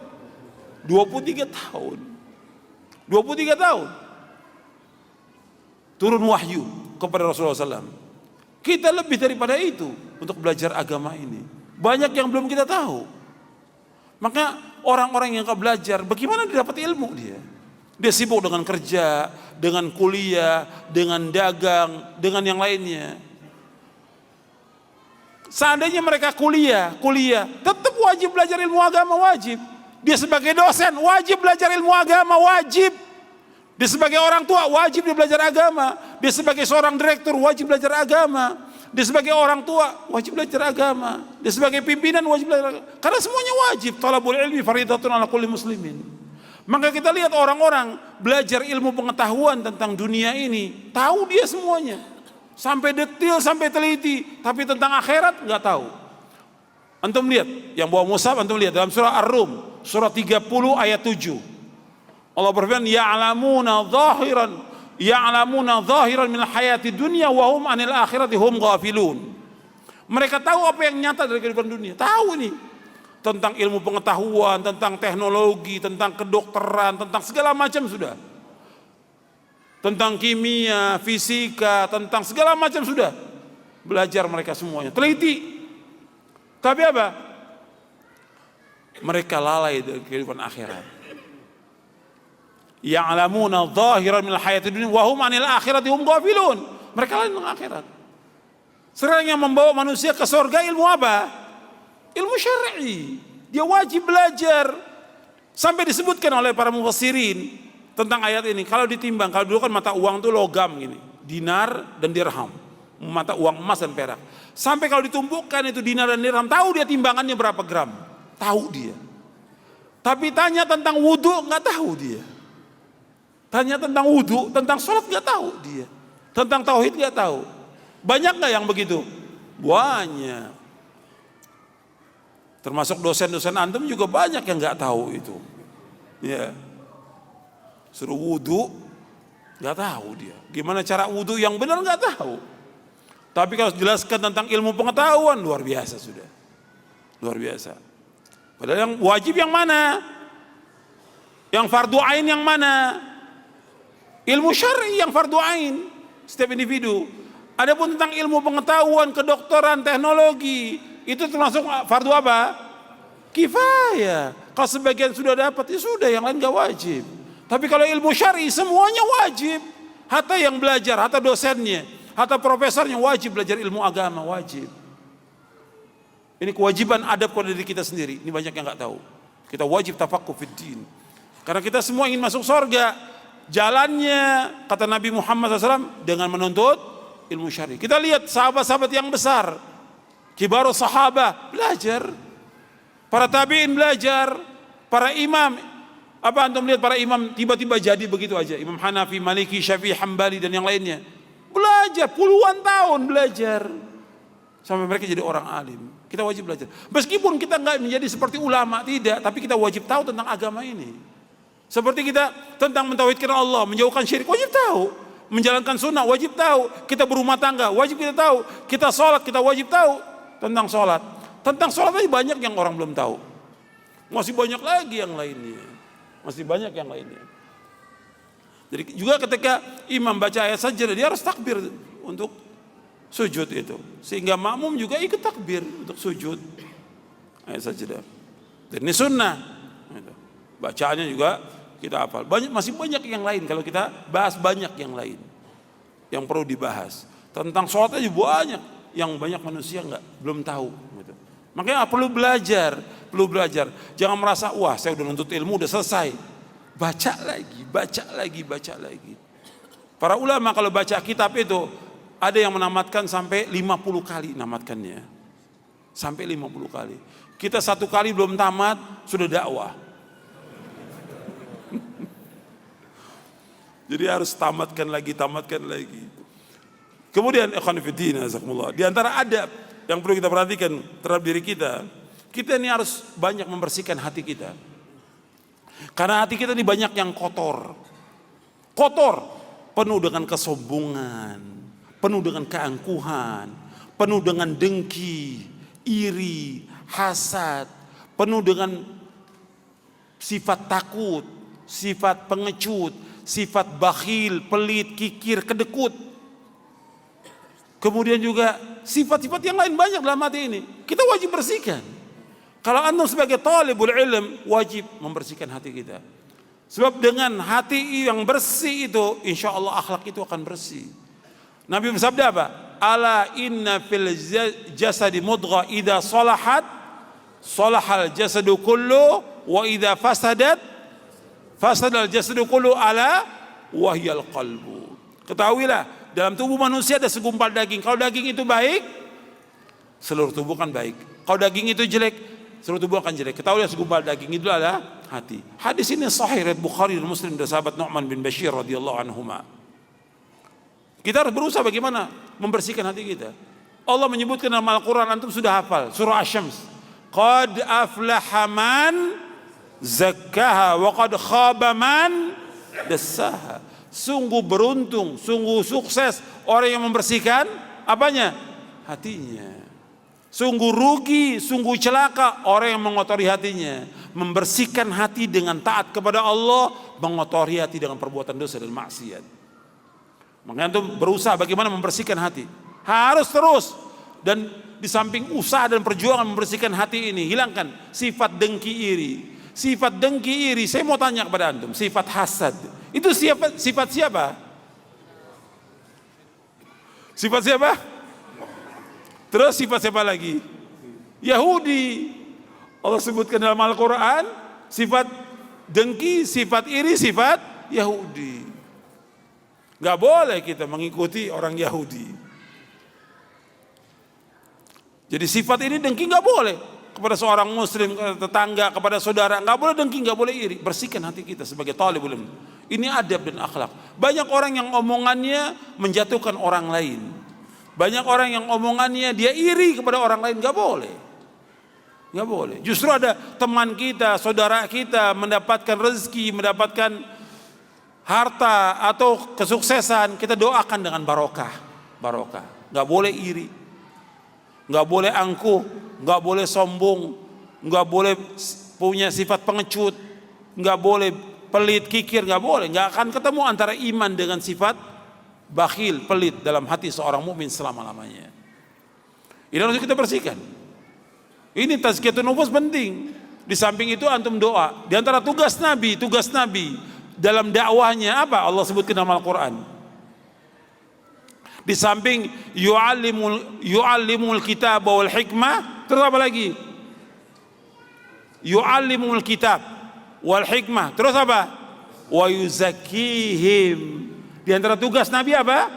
23 tahun. 23 tahun. Turun wahyu kepada Rasulullah SAW. Kita lebih daripada itu untuk belajar agama ini. Banyak yang belum kita tahu. Maka orang-orang yang belajar, bagaimana dia dapat ilmu dia? Dia sibuk dengan kerja, dengan kuliah, dengan dagang, dengan yang lainnya. Seandainya mereka kuliah, tetap wajib belajar ilmu agama, wajib. Dia sebagai dosen wajib belajar ilmu agama, wajib. Dia sebagai orang tua wajib dia belajar agama. Dia sebagai seorang direktur wajib belajar agama. Dia sebagai orang tua wajib belajar agama. Dia sebagai pimpinan wajib belajar agama. Karena semuanya wajib. Talabul ilmi fardhatun ala kulli muslimin. Maka kita lihat orang-orang belajar ilmu pengetahuan tentang dunia ini, tahu dia semuanya. Sampai detail, sampai teliti, tapi tentang akhirat nggak tahu. Antum lihat, yang bawa mushaf antum lihat dalam surah Ar-Rum, surah 30 ayat 7. Allah berfirman, ya'lamuna zahiran min hayati dunya wa hum 'anil akhirati hum ghafilun. Mereka tahu apa yang nyata dari kehidupan dunia. Tahu nih tentang ilmu pengetahuan, tentang teknologi, tentang kedokteran, tentang segala macam sudah. Tentang kimia, fisika, tentang segala macam sudah. Belajar mereka semuanya, teliti. Tapi apa? Mereka lalai dari kehidupan akhirat. Ya'lamuna zahiran minal hayati dunya wa hum 'anil akhirati hum ghafilun. Mereka lalai tentang akhirat. Sering yang membawa manusia ke surga ilmu apa? Ilmu syar'i. Dia wajib belajar. Sampai disebutkan oleh para mufassirin tentang ayat ini. Kalau ditimbang, kalau dulu kan mata uang itu logam gini, dinar dan dirham. Mata uang emas dan perak. Sampai kalau ditumpukkan itu dinar dan dirham, tahu dia timbangannya berapa gram? Tahu dia. Tapi tanya tentang wudu nggak tahu dia. Tanya tentang wudu, tentang sholat nggak tahu dia. Tentang tauhid nggak tahu. Banyak nggak yang begitu? Banyak. Termasuk dosen-dosen antum juga banyak yang nggak tahu itu. Ya. Suruh wudu nggak tahu dia. Gimana cara wudu yang benar nggak tahu. Tapi kalau jelaskan tentang ilmu pengetahuan luar biasa sudah. Luar biasa. Padahal yang wajib yang mana? Yang fardu ain yang mana? Ilmu syar'i yang fardu ain setiap individu. Adapun tentang ilmu pengetahuan, kedokteran, teknologi, itu termasuk fardu apa? Kifayah. Kalau sebagian sudah dapat, ya sudah, yang lain gak wajib. Tapi kalau ilmu syar'i semuanya wajib. Hatta yang belajar, hatta dosennya, hatta profesornya wajib belajar ilmu agama, wajib. Ini kewajiban adab pada diri kita sendiri. Ini banyak yang gak tahu. Kita wajib tafaqquh fid din. Karena kita semua ingin masuk surga. Jalannya, kata Nabi Muhammad SAW, dengan menuntut ilmu syar'i. Kita lihat sahabat-sahabat yang besar, kibarus sahabah belajar, para tabi'in belajar, para imam. Apa antum lihat para imam tiba-tiba jadi begitu aja? Imam Hanafi, Maliki, Syafi'i, Hambali dan yang lainnya. Belajar puluhan tahun belajar sampai mereka jadi orang alim. Kita wajib belajar. Meskipun kita enggak menjadi seperti ulama, tidak, tapi kita wajib tahu tentang agama ini. Seperti kita tentang mentauhidkan Allah, menjauhkan syirik, wajib tahu. Menjalankan sunnah, wajib tahu. Kita berumah tangga, wajib kita tahu. Kita sholat, kita wajib tahu tentang sholat. Tentang sholat aja banyak yang orang belum tahu. Masih banyak lagi yang lainnya. Masih banyak yang lainnya. Jadi juga ketika imam baca ayat sajdah, dia harus takbir untuk sujud itu. Sehingga makmum juga ikut takbir untuk sujud ayat sajdah. Dan ini sunnah. Bacaannya juga kita hafal. Masih banyak yang lain kalau kita bahas banyak yang lain yang perlu dibahas. Tentang sholat aja banyak yang banyak manusia belum tahu. Gitu. Makanya perlu belajar. Jangan merasa, wah saya udah nuntut ilmu, udah selesai. Baca lagi. Para ulama kalau baca kitab itu, ada yang menamatkan sampai 50 kali namatkannya. Sampai 50 kali. Kita 1 kali belum tamat, sudah dakwah. Jadi harus tamatkan lagi. Kemudian ikhwan fillah, jazakumullah. Di antara adab yang perlu kita perhatikan terhadap diri kita ini harus banyak membersihkan hati kita. Karena hati kita ini banyak yang kotor, penuh dengan kesombongan, penuh dengan keangkuhan, penuh dengan dengki, iri, hasad, penuh dengan sifat takut, sifat pengecut, sifat bakhil, pelit, kikir, kedekut. Kemudian juga sifat-sifat yang lain banyak dalam hati ini. Kita wajib bersihkan. Kalau antum sebagai talibul ilm wajib membersihkan hati kita. Sebab dengan hati yang bersih itu, insya Allah akhlak itu akan bersih. Nabi bersabda apa? Ala inna fil jasadi mudghah idza salahat salahal jasadu kullu wa idza fasadat fasadal jasadu kullu ala wahyal qalbu. Ketahuilah, dalam tubuh manusia ada segumpal daging. Kalau daging itu baik, seluruh tubuh kan baik. Kalau daging itu jelek, seluruh tubuh akan jelek. Ketahuilah segumpal daging itu adalah hati. Hadis ini sahih riwayat Bukhari dan Muslim dari sahabat Nu'man bin Bashir radhiyallahu anhuma. Kita harus berusaha bagaimana membersihkan hati kita. Allah menyebutkan dalam Al-Quran, antum sudah hafal surah Asy-Syams. Qad aflaha man zakkaha wa qad khaba man dassaha. Sungguh beruntung, sungguh sukses orang yang membersihkan apanya? Hatinya. Sungguh rugi, sungguh celaka orang yang mengotori hatinya. Membersihkan hati dengan taat kepada Allah, mengotori hati dengan perbuatan dosa dan maksiat. Makanya itu berusaha bagaimana membersihkan hati. Harus terus. Dan di samping usaha dan perjuangan membersihkan hati ini, hilangkan sifat dengki iri. Sifat dengki iri, saya mau tanya kepada antum, sifat hasad. Itu sifat siapa? Sifat siapa? Terus sifat siapa lagi? Yahudi. Allah sebutkan dalam Al-Quran, sifat dengki, sifat iri, sifat Yahudi. Gak boleh kita mengikuti orang Yahudi. Jadi sifat ini dengki gak boleh. Kepada seorang muslim, kepada tetangga, kepada saudara, gak boleh dengki, gak boleh iri. Bersihkan hati kita sebagai talibul ilm. Ini adab dan akhlak. Banyak orang yang omongannya menjatuhkan orang lain. Banyak orang yang omongannya dia iri kepada orang lain. Gak boleh. Gak boleh. Justru ada teman kita, saudara kita mendapatkan rezeki, mendapatkan harta atau kesuksesan, kita doakan dengan barokah. Gak boleh iri, gak boleh angkuh, gak boleh sombong, gak boleh punya sifat pengecut, gak boleh pelit, kikir, gak boleh. Gak akan ketemu antara iman dengan sifat bakhil, pelit dalam hati seorang mukmin selama-lamanya. Ini harus kita bersihkan. Ini tazkiyatun nufus penting. Di samping itu antum doa. Di antara tugas Nabi dalam dakwahnya apa? Allah sebutkan dalam Al-Quran. Di samping yu'allimul kitab wal hikmah, terus apa lagi? Yu'allimul kitab wal hikmah, terus apa? Wa yuzakkihim. Di antara tugas Nabi apa?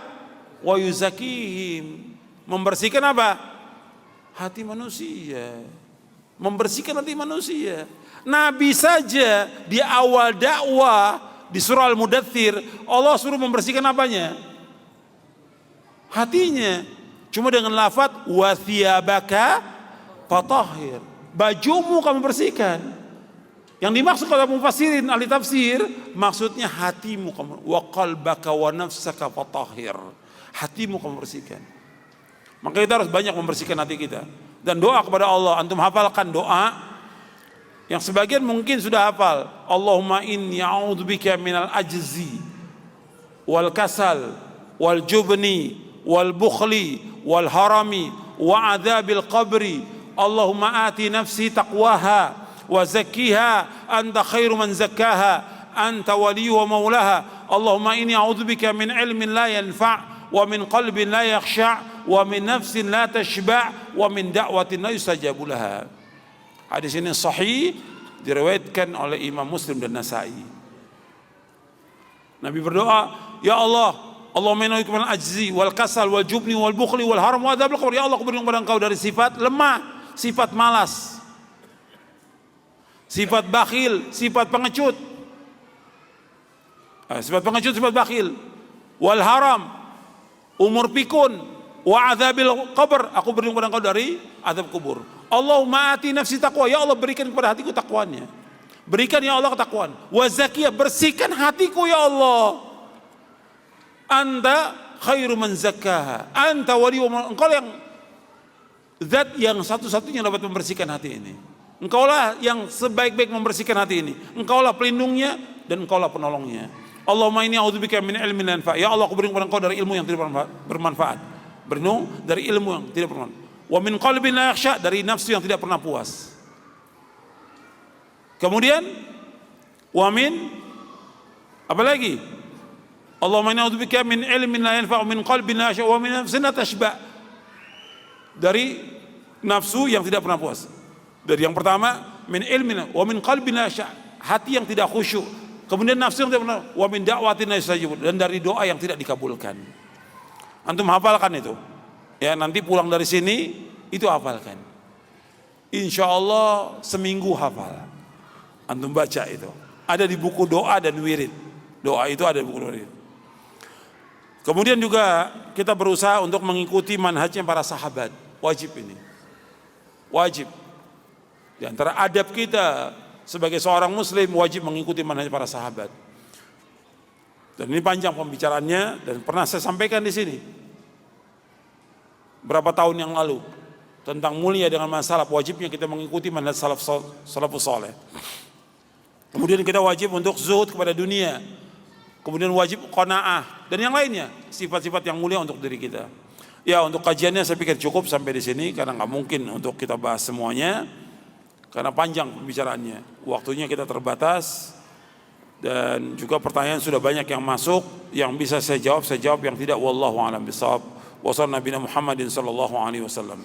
Wa yuzakkihim. Membersihkan apa? Hati manusia. Membersihkan hati manusia. Nabi saja di awal dakwah di surah Al-Mudaththir, Allah suruh membersihkan apanya? Hatinya. Cuma dengan lafaz wa thiyabaka fatahhir. Bajumu kamu bersihkan. Yang dimaksud kata mufassirin ahli tafsir, maksudnya hatimu kamu, wa qalbaka wa nafsaka fatahhir. Hatimu kamu bersihkan. Maka kita harus banyak membersihkan hati kita. Dan doa kepada Allah, antum hafalkan doa yang sebagian mungkin sudah hafal. Allahumma inni a'udzubika minal ajzi wal kasal wal jubni wal bukhli wal harami wa adzabil qabri. Allahumma ati nafsi taqwaha wa zakkiha anta khairu man zakkaha anta waliyyu wa maulaha. Allahumma inni a'udzubika min ilmin la yanfa' wa min qalbin la yakhsha' wa min nafsin la tashba' wa min da'watin la yustajabu laha. Hadis ini sahih, diriwayatkan oleh Imam Muslim dan Nasa'i. Nabi berdoa, ya Allah, Allahumma inna min ajzi wal kasal wal jubni wal bukhli wal haram wa adzabil qabr. Ya Allah, aku berlindung pada Engkau dari sifat lemah, sifat malas, sifat bakhil, sifat pengecut. Sifat pengecut, sifat bakhil. Wal haram, umur pikun. Wa adzabil qabr, aku berlindung pada Engkau dari azab kubur. Allahumma ati nafsi taqwa, ya Allah berikan kepada hatiku takwanya. Berikan ya Allah ketakwaan. Wa zakiyah, bersihkan hatiku ya Allah. Anta khairu man zakkaha. Anta wali wa engkau yang zat yang satu-satunya dapat membersihkan hati ini. Engkaulah yang sebaik-baik membersihkan hati ini. Engkaulah pelindungnya dan engkaulah penolongnya. Allahumma inni a'udzubika min ilmin la yanfa'. Ya Allah, aku berlindung pada Engkau dari ilmu yang tidak bermanfaat. Berlindung dari ilmu yang tidak bermanfaat. Wa min qalbin la yakhsha, dari nafsu yang tidak pernah puas. Kemudian wa min apa lagi? Allahumma inni a'udzubika min ilmin la yanfa' wa min qalbin la yakhsha wa min nafsin la tashba'. Dari nafsu yang tidak pernah puas. Dari yang pertama min ilmin wa min qalbin la yakhsha, hati yang tidak khusyuk. Kemudian nafsu yang tidak benar, wa min da'watin la yustajab, dan dari doa yang tidak dikabulkan. Antum hafalkan itu. Ya, nanti pulang dari sini itu hafalkan. Insya Allah seminggu hafal. Antum baca itu. Ada di buku doa dan wirid. Doa itu ada di buku wirid. Kemudian juga kita berusaha untuk mengikuti manhajnya para sahabat. Wajib ini. Wajib. Di antara adab kita sebagai seorang muslim wajib mengikuti manhaj para sahabat. Dan ini panjang pembicaraannya dan pernah saya sampaikan di sini berapa tahun yang lalu tentang mulia dengan masalah wajibnya kita mengikuti manhaj salafus saleh. Kemudian kita wajib untuk zuhud kepada dunia. Kemudian wajib qanaah dan yang lainnya, sifat-sifat yang mulia untuk diri kita. Ya, untuk kajiannya saya pikir cukup sampai di sini karena nggak mungkin untuk kita bahas semuanya. Karena panjang pembicaraannya, waktunya kita terbatas dan juga pertanyaan sudah banyak yang masuk, yang bisa saya jawab, yang tidak wallahu a'lam bishawab. Wa sallallahu nabiyana Muhammadin sallallahu alaihi wasallam.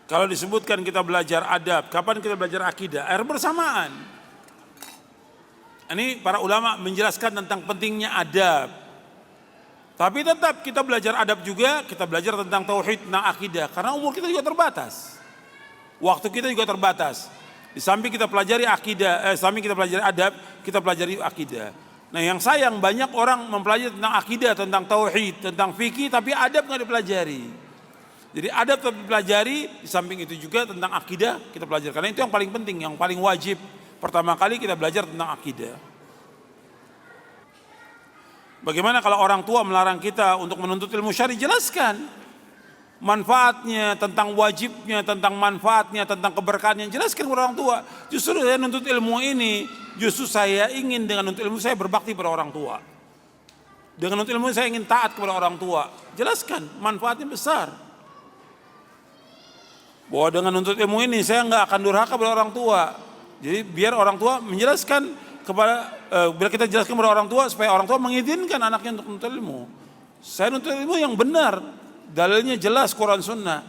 Kalau disebutkan kita belajar adab, kapan kita belajar akidah? Bersamaan. Ini para ulama menjelaskan tentang pentingnya adab. Tapi tetap kita belajar adab juga, kita belajar tentang tauhid, tentang akidah, karena umur kita juga terbatas. Waktu kita juga terbatas. Di samping kita pelajari akidah, samping kita pelajari adab, kita pelajari akidah. Nah, yang sayang banyak orang mempelajari tentang akidah, tentang tauhid, tentang fikih, tapi adab nggak dipelajari. Jadi adab tetap dipelajari, di samping itu juga tentang akidah kita pelajari. Karena itu yang paling penting, yang paling wajib. Pertama kali kita belajar tentang akidah. Bagaimana kalau orang tua melarang kita untuk menuntut ilmu syar'i? Jelaskan manfaatnya, tentang wajibnya, tentang manfaatnya, tentang keberkahannya, jelaskan kepada orang tua. Justru saya nuntut ilmu ini, justru saya ingin dengan nuntut ilmu saya berbakti pada orang tua. Dengan nuntut ilmu saya ingin taat kepada orang tua. Jelaskan, manfaatnya besar. Bahwa dengan nuntut ilmu ini saya nggak akan durhaka kepada orang tua. Jadi biar orang tua menjelaskan kepada, biar kita jelaskan kepada orang tua supaya orang tua mengizinkan anaknya untuk nuntut ilmu. Saya nuntut ilmu yang benar. Dalilnya jelas Quran Sunnah.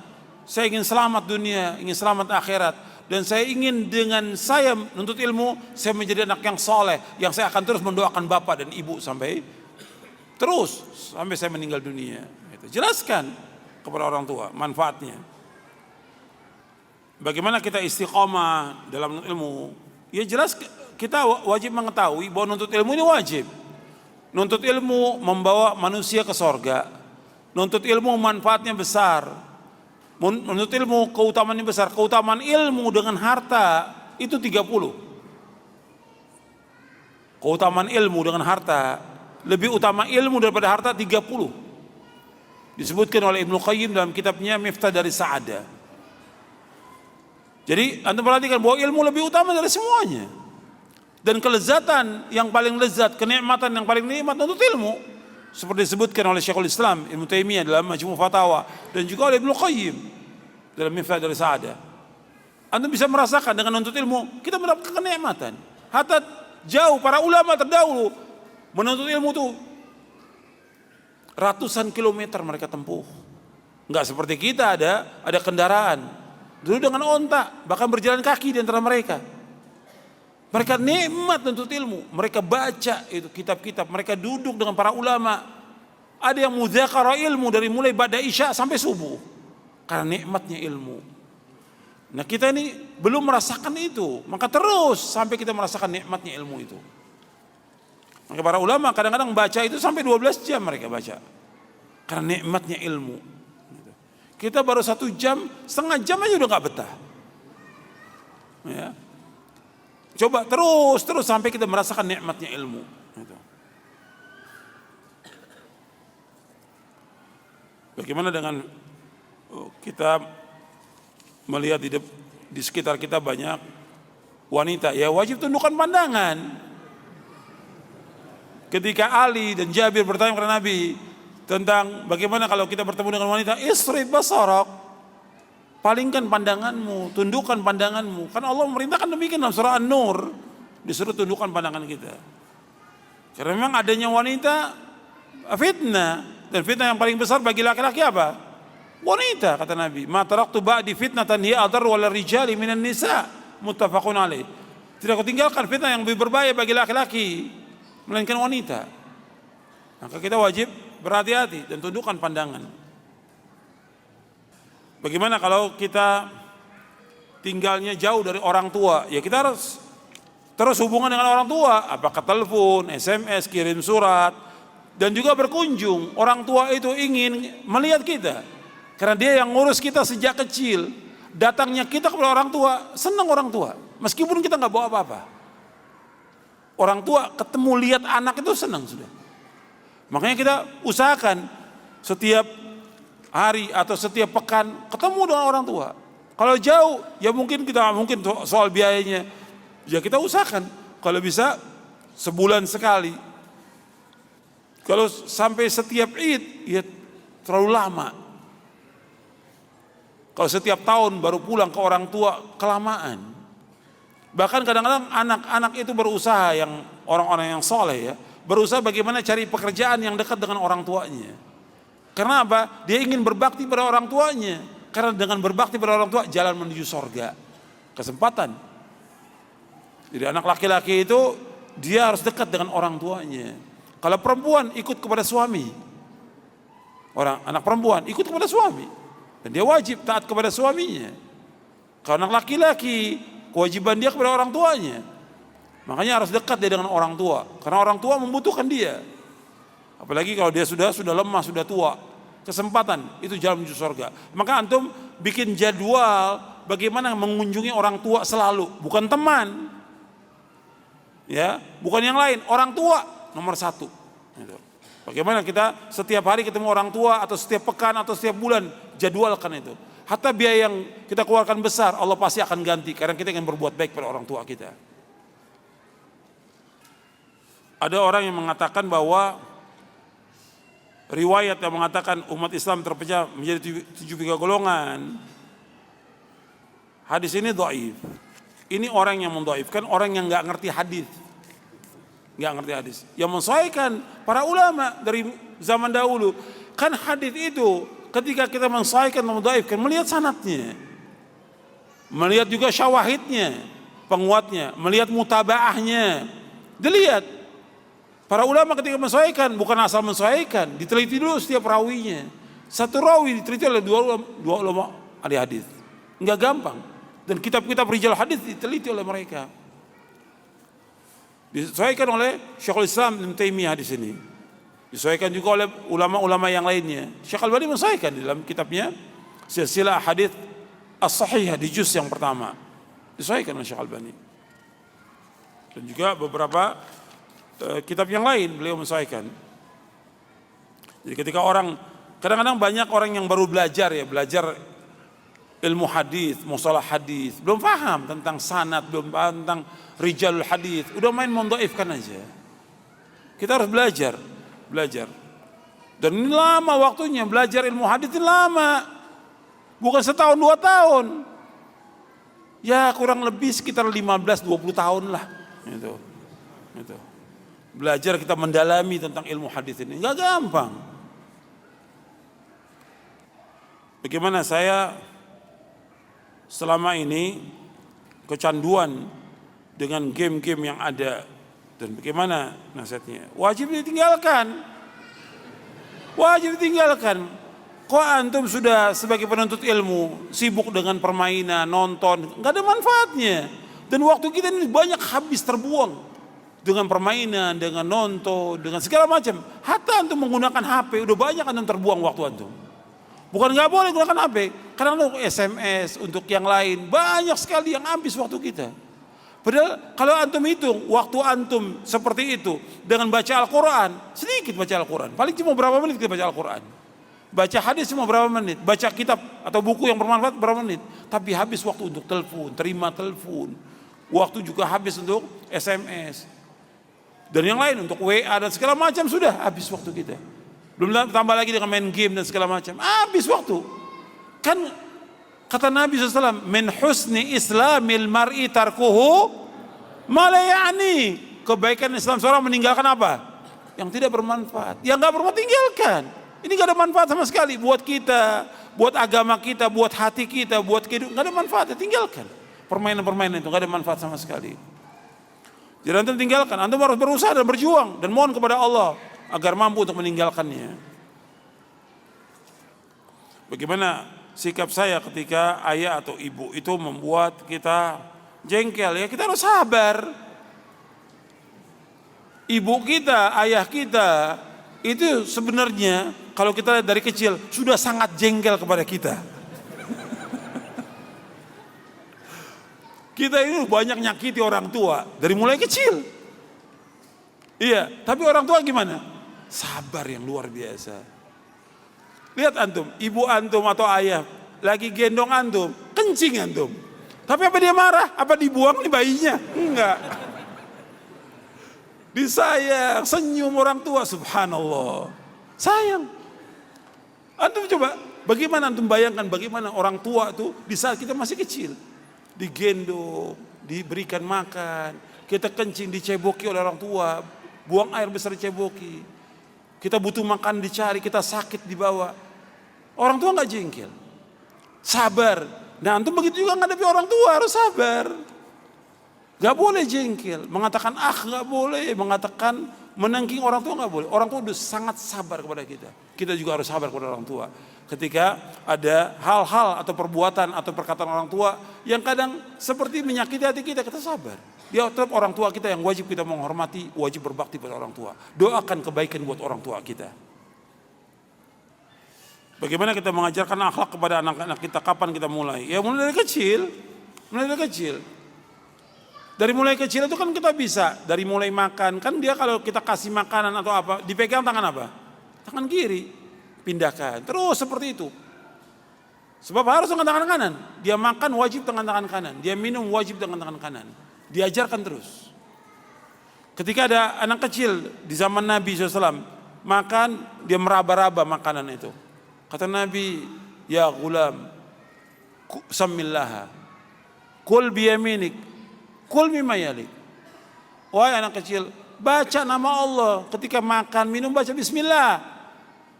Saya ingin selamat dunia, ingin selamat akhirat, dan saya ingin dengan saya menuntut ilmu, saya menjadi anak yang soleh, yang saya akan terus mendoakan bapak dan ibu sampai saya meninggal dunia. Jelaskan kepada orang tua manfaatnya. Bagaimana kita istiqomah dalam menuntut ilmu? Ya jelas kita wajib mengetahui bahwa menuntut ilmu ini wajib. Menuntut ilmu membawa manusia ke sorga. Menuntut ilmu manfaatnya besar. Menuntut ilmu keutamaannya besar. Keutamaan ilmu dengan harta itu 30. Keutamaan ilmu dengan harta lebih utama ilmu daripada harta 30. Disebutkan oleh Ibnu Qayyim dalam kitabnya Miftah dari Sa'adah. Jadi antum perhatikan bahwa ilmu lebih utama dari semuanya. Dan kelezatan yang paling lezat, kenikmatan yang paling nikmat untuk ilmu, seperti disebutkan oleh Syekhul Islam Ibnu Taimiyah dalam Majmu' Fatawa dan juga oleh Ibnu Qayyim dalam Miftah dari Sa'adah. Antum bisa merasakan dengan menuntut ilmu kita mendapatkan kenikmatan. Hatta jauh para ulama terdahulu menuntut ilmu itu ratusan kilometer mereka tempuh. Enggak seperti kita ada kendaraan. Dulu dengan onta, bahkan berjalan kaki di antara mereka. Mereka nikmat untuk ilmu. Mereka baca itu kitab-kitab. Mereka duduk dengan para ulama. Ada yang mudzakarah ilmu dari mulai ba'da isya sampai subuh. Karena nikmatnya ilmu. Nah kita ini belum merasakan itu. Maka terus sampai kita merasakan nikmatnya ilmu itu. Maka para ulama kadang-kadang baca itu sampai 12 jam mereka baca. Karena nikmatnya ilmu. Kita baru 1 jam, setengah jam aja udah gak betah. Ya. Coba terus sampai kita merasakan nikmatnya ilmu. Bagaimana dengan kita melihat di sekitar kita banyak wanita, ya wajib tundukkan pandangan. Ketika Ali dan Jabir bertanya kepada Nabi tentang bagaimana kalau kita bertemu dengan wanita, isrif basarok, palingkan pandanganmu, tundukkan pandanganmu. Kan Allah memerintahkan demikian dalam surah An-Nur, disuruh tundukkan pandangan kita. Karena memang adanya wanita fitnah, dan fitnah yang paling besar bagi laki-laki apa? Wanita, kata Nabi. Ma taraktu ba'di fitnatan hiya adar wal rijali minan nisa, muttafaqun alaih. Tidak aku tinggalkan fitnah yang lebih berbahaya bagi laki-laki melainkan wanita. Maka kita wajib berhati-hati dan tundukkan pandangan. Bagaimana kalau kita tinggalnya jauh dari orang tua? Ya kita harus terus hubungan dengan orang tua, apakah telepon, SMS, kirim surat, dan juga berkunjung. Orang tua itu ingin melihat kita, karena dia yang ngurus kita sejak kecil. Datangnya kita kepada orang tua, senang orang tua, meskipun kita nggak bawa apa-apa. Orang tua ketemu lihat anak itu senang sudah. Makanya kita usahakan setiap hari atau setiap pekan ketemu dengan orang tua. Kalau jauh, ya mungkin soal biayanya, ya kita usahakan kalau bisa sebulan sekali. Kalau sampai setiap Id, ya terlalu lama. Kalau setiap tahun baru pulang ke orang tua, kelamaan. Bahkan kadang-kadang anak-anak itu berusaha, yang orang-orang yang soleh ya, berusaha bagaimana cari pekerjaan yang dekat dengan orang tuanya. Karena apa? Dia ingin berbakti pada orang tuanya. Karena dengan berbakti pada orang tua, jalan menuju sorga. Kesempatan. Jadi anak laki-laki itu, dia harus dekat dengan orang tuanya. Kalau perempuan ikut kepada suami. Anak perempuan ikut kepada suami. Dan dia wajib taat kepada suaminya. Kalau anak laki-laki, kewajiban dia kepada orang tuanya. Makanya harus dekat dia dengan orang tua. Karena orang tua membutuhkan dia. Apalagi kalau dia sudah lemah, sudah tua. Kesempatan, itu jalan menuju surga. Maka antum bikin jadwal bagaimana mengunjungi orang tua selalu. Bukan teman. Ya, bukan yang lain. Orang tua nomor 1. Bagaimana kita setiap hari ketemu orang tua, atau setiap pekan, atau setiap bulan, jadwalkan itu. Hatta biaya yang kita keluarkan besar, Allah pasti akan ganti, karena kita ingin berbuat baik pada orang tua kita. Ada orang yang mengatakan bahwa riwayat yang mengatakan umat Islam terpecah menjadi 73 golongan. Hadis ini dhaif. Ini orang yang mendhaifkan, orang yang nggak ngerti hadis. Nggak ngerti hadis. Yang mensahihkan para ulama dari zaman dahulu. Kan hadis itu ketika kita mensahihkan dan mendhaifkan, melihat sanadnya, melihat juga syawahidnya, penguatnya, melihat mutabaahnya. Dilihat para ulama ketika mensahihkan bukan asal mensahihkan, diteliti dulu setiap rawinya. Satu rawi diteliti oleh dua ulama ahli hadis. Enggak gampang. Dan kitab-kitab rijal hadis diteliti oleh mereka. Disesuaikan oleh Syekhul Islam Ibnu Taimiyah di sini. Disesuaikan juga oleh ulama-ulama yang lainnya. Syekh Al-Albani mensesuaikan di dalam kitabnya Silsilah Hadits As-Sahihah di juz yang pertama. Disesuaikan oleh Syekh Al-Albani. Dan juga beberapa kitab yang lain beliau mensesuaikan. Jadi ketika kadang-kadang banyak orang yang baru belajar ilmu hadis, mustalah hadis, belum paham tentang sanad, belum paham tentang rijalul hadis, udah main mendhaifkan aja. Kita harus belajar. Dan ini lama waktunya, belajar ilmu hadis ini lama. Bukan setahun 2 tahun. Ya kurang lebih sekitar 15-20 tahun lah. Gitu. Belajar kita mendalami tentang ilmu hadis ini, enggak gampang. bagaimana saya selama ini kecanduan dengan game-game yang ada, dan bagaimana nasihatnya? Wajib ditinggalkan. Wajib ditinggalkan. Kok antum sudah sebagai penuntut ilmu sibuk dengan permainan, nonton, nggak ada manfaatnya. Dan waktu kita ini banyak habis terbuang dengan permainan, dengan nonton, dengan segala macam. Hatta antum menggunakan HP, udah banyak antum terbuang waktu antum. Bukan nggak boleh gunakan HP, karena untuk SMS, untuk yang lain banyak sekali yang habis waktu kita. Padahal kalau antum hitung waktu antum seperti itu dengan baca Al-Quran, sedikit baca Al-Quran, paling cuma berapa menit kita baca Al-Quran. Baca hadis cuma berapa menit, baca kitab atau buku yang bermanfaat berapa menit. Tapi habis waktu untuk telepon, terima telepon. Waktu juga habis untuk SMS. Dan yang lain untuk WA dan segala macam sudah habis waktu kita. Belum tambah lagi dengan main game dan segala macam. Habis waktu. Kan kata Nabi SAW, min husni islamil mar'i tarkuhu ma la ya'ni. Kebaikan Islam seorang meninggalkan apa? Yang tidak bermanfaat. Yang enggak bermanfaat tinggalkan. Ini gak ada manfaat sama sekali buat kita, buat agama kita, buat hati kita, buat kehidupan. Gak ada manfaatnya, tinggalkan. Permainan-permainan itu gak ada manfaat sama sekali. Jadi antum tinggalkan, antum harus berusaha dan berjuang dan mohon kepada Allah agar mampu untuk meninggalkannya. Bagaimana sikap saya ketika ayah atau ibu itu membuat kita jengkel? Ya kita harus sabar. Ibu kita, ayah kita itu sebenarnya kalau kita lihat dari kecil sudah sangat jengkel kepada kita. Kita ini banyak nyakiti orang tua dari mulai kecil. Iya, tapi orang tua gimana? Sabar yang luar biasa. Lihat antum, ibu antum atau ayah lagi gendong antum, kencing antum. Tapi apa dia marah? Apa dibuang nih bayinya? Enggak. Disayang, senyum orang tua, subhanallah. Sayang. Antum coba, bagaimana antum bayangkan bagaimana orang tua itu di saat kita masih kecil. Digendong, diberikan makan, kita kencing diceboki oleh orang tua, buang air besar diceboki. Kita butuh makan dicari, kita sakit dibawa. Orang tua gak jengkel. Sabar. Nah antum begitu juga menghadapi orang tua, harus sabar. Gak boleh jengkel, mengatakan gak boleh, mengatakan menengking orang tua gak boleh. Orang tua udah sangat sabar kepada kita. Kita juga harus sabar kepada orang tua. Ketika ada hal-hal atau perbuatan atau perkataan orang tua yang kadang seperti menyakiti hati kita, kita sabar. Dia tetap orang tua kita yang wajib kita menghormati, wajib berbakti pada orang tua. Doakan kebaikan buat orang tua kita. Bagaimana kita mengajarkan akhlak kepada anak-anak kita, kapan kita mulai? Ya mulai dari kecil. Mulai dari kecil. Dari mulai kecil itu kan kita bisa, dari mulai makan, kan dia kalau kita kasih makanan atau apa, dipegang tangan apa? Tangan kiri, pindahkan, terus seperti itu. Sebab harus dengan tangan kanan, dia makan wajib dengan tangan kanan, dia minum wajib dengan tangan kanan, diajarkan terus. Ketika ada anak kecil di zaman Nabi SAW, makan, dia meraba-raba makanan itu. Kata Nabi, ya gulam, samillaha, kul biyaminik, kul mimma yalik. Wahai anak kecil, baca nama Allah ketika makan, minum, baca bismillah.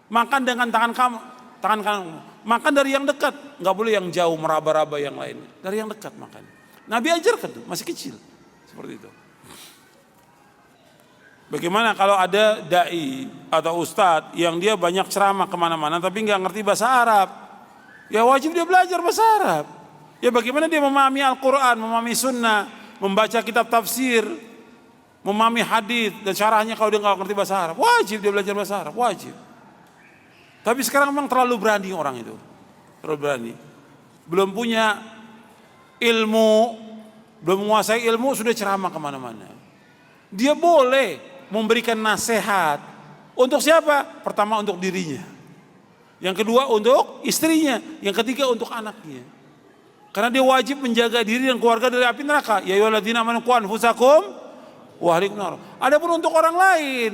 Makan dengan tangan kamu, tangan kanan. Makan dari yang dekat, nggak boleh yang jauh meraba-raba yang lain. Dari yang dekat makan. Nabi ajarkan tuh, masih kecil. Seperti itu. Bagaimana kalau ada dai atau ustadz yang dia banyak ceramah kemana-mana tapi nggak ngerti bahasa Arab? Ya wajib dia belajar bahasa Arab. Ya bagaimana dia memahami Al-Quran, memahami Sunnah, membaca kitab tafsir, memahami hadis dan syarahnya kalau dia nggak ngerti bahasa Arab. Wajib dia belajar bahasa Arab, wajib. Tapi sekarang memang terlalu berani orang itu, terlalu berani. Belum punya ilmu, belum menguasai ilmu sudah ceramah kemana-mana. Dia boleh memberikan nasihat untuk siapa? Pertama untuk dirinya, yang kedua untuk istrinya, yang ketiga untuk anaknya. Karena dia wajib menjaga diri dan keluarga dari api neraka. Ya ayyuhalladzina amanu qu anfusakum wa ahlikum nar. Adapun untuk orang lain,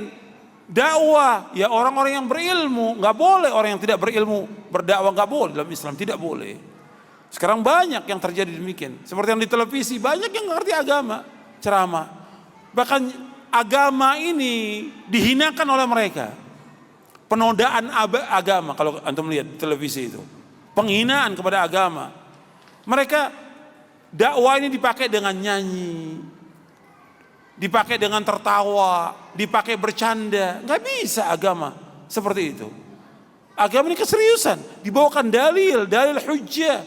dakwah, ya orang-orang yang berilmu, nggak boleh orang yang tidak berilmu berdakwah, nggak boleh dalam Islam, tidak boleh. Sekarang banyak yang terjadi demikian, seperti yang di televisi banyak yang nggak ngerti agama, ceramah, bahkan agama ini dihinakan oleh mereka, penodaan agama kalau antum lihat di televisi itu, penghinaan kepada agama. Mereka dakwah ini dipakai dengan nyanyi, dipakai dengan tertawa, dipakai bercanda. Nggak bisa agama seperti itu. Agama ini keseriusan, dibawakan dalil hujjah,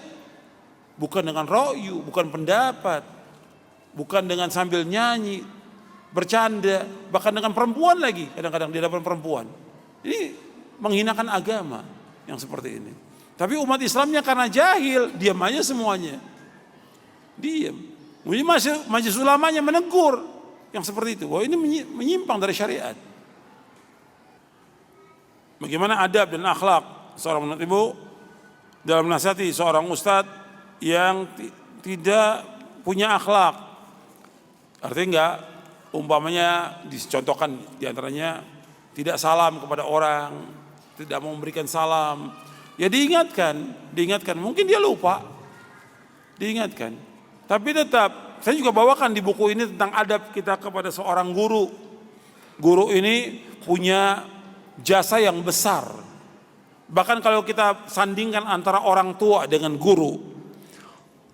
bukan dengan ro'yu, bukan pendapat, bukan dengan sambil nyanyi, bercanda, bahkan dengan perempuan lagi, kadang-kadang di hadapan perempuan. Ini menghinakan agama yang seperti ini. Tapi umat Islamnya karena jahil, diam aja semuanya. Diam. Majelis ulamanya menegur yang seperti itu. Bahwa ini menyimpang dari syariat. Bagaimana adab dan akhlak seorang penuntut ilmu dalam menasihati seorang ustadz yang tidak punya akhlak. Artinya enggak, umpamanya dicontohkan diantaranya tidak salam kepada orang, tidak mau memberikan salam. Ya diingatkan. Mungkin dia lupa, diingatkan. Tapi tetap, saya juga bawakan di buku ini tentang adab kita kepada seorang guru. Guru ini punya jasa yang besar. Bahkan kalau kita sandingkan antara orang tua dengan guru,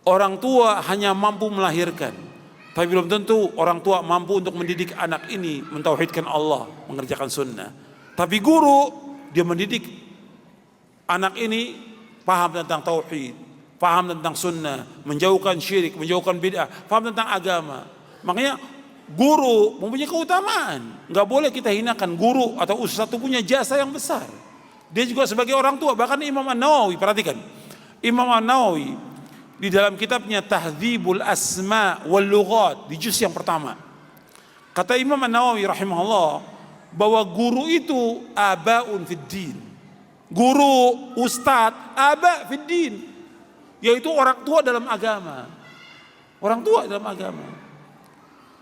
orang tua hanya mampu melahirkan, tapi belum tentu orang tua mampu untuk mendidik anak ini mentauhidkan Allah, mengerjakan sunnah. Tapi guru, dia mendidik anak ini paham tentang tauhid, paham tentang sunnah, menjauhkan syirik, menjauhkan bid'ah, paham tentang agama. Makanya guru mempunyai keutamaan. Nggak boleh kita hinakan guru atau ustaz itu punya jasa yang besar. Dia juga sebagai orang tua. Bahkan Imam An-Nawawi, perhatikan, Imam An-Nawawi di dalam kitabnya Tahdzibul Asma wal Lughat di juz yang pertama, kata Imam An-Nawawi rahimahullah bahwa guru itu abaun fid din. Guru, ustadz, aba fid din, yaitu orang tua dalam agama. Orang tua dalam agama.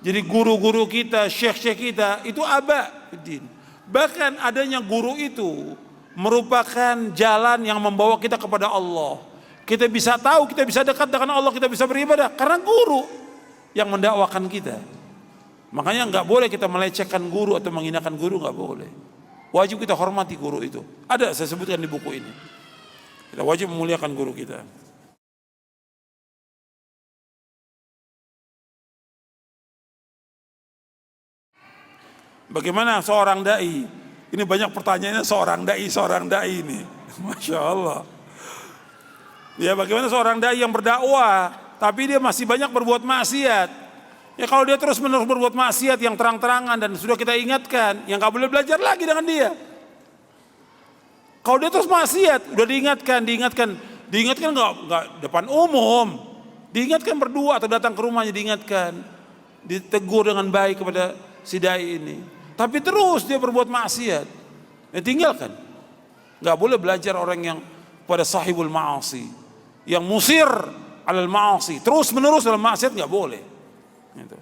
Jadi guru-guru kita, syekh-syekh kita itu aba fid din. Bahkan adanya guru itu merupakan jalan yang membawa kita kepada Allah. Kita bisa tahu, kita bisa dekat dengan Allah, kita bisa beribadah karena guru yang mendakwakan kita. Makanya nggak boleh kita melecehkan guru atau menghinakan guru, nggak boleh. Wajib kita hormati guru itu. Ada saya sebutkan di buku ini. Kita wajib memuliakan guru kita. Bagaimana seorang dai? Ini banyak pertanyaannya seorang dai ini. Masya Allah. Ya, bagaimana seorang dai yang berdakwah tapi dia masih banyak berbuat maksiat. Ya kalau dia terus menerus berbuat maksiat yang terang-terangan dan sudah kita ingatkan, yang nggak boleh belajar lagi dengan dia. Kalau dia terus maksiat, udah diingatkan nggak depan umum, diingatkan berdua atau datang ke rumahnya diingatkan, ditegur dengan baik kepada si dai ini. Tapi terus dia berbuat maksiat, ya tinggalkan. Nggak boleh belajar orang yang pada sahibul ma'asi, yang musir alal ma'asi, terus menerus dalam maksiat nggak boleh. Itu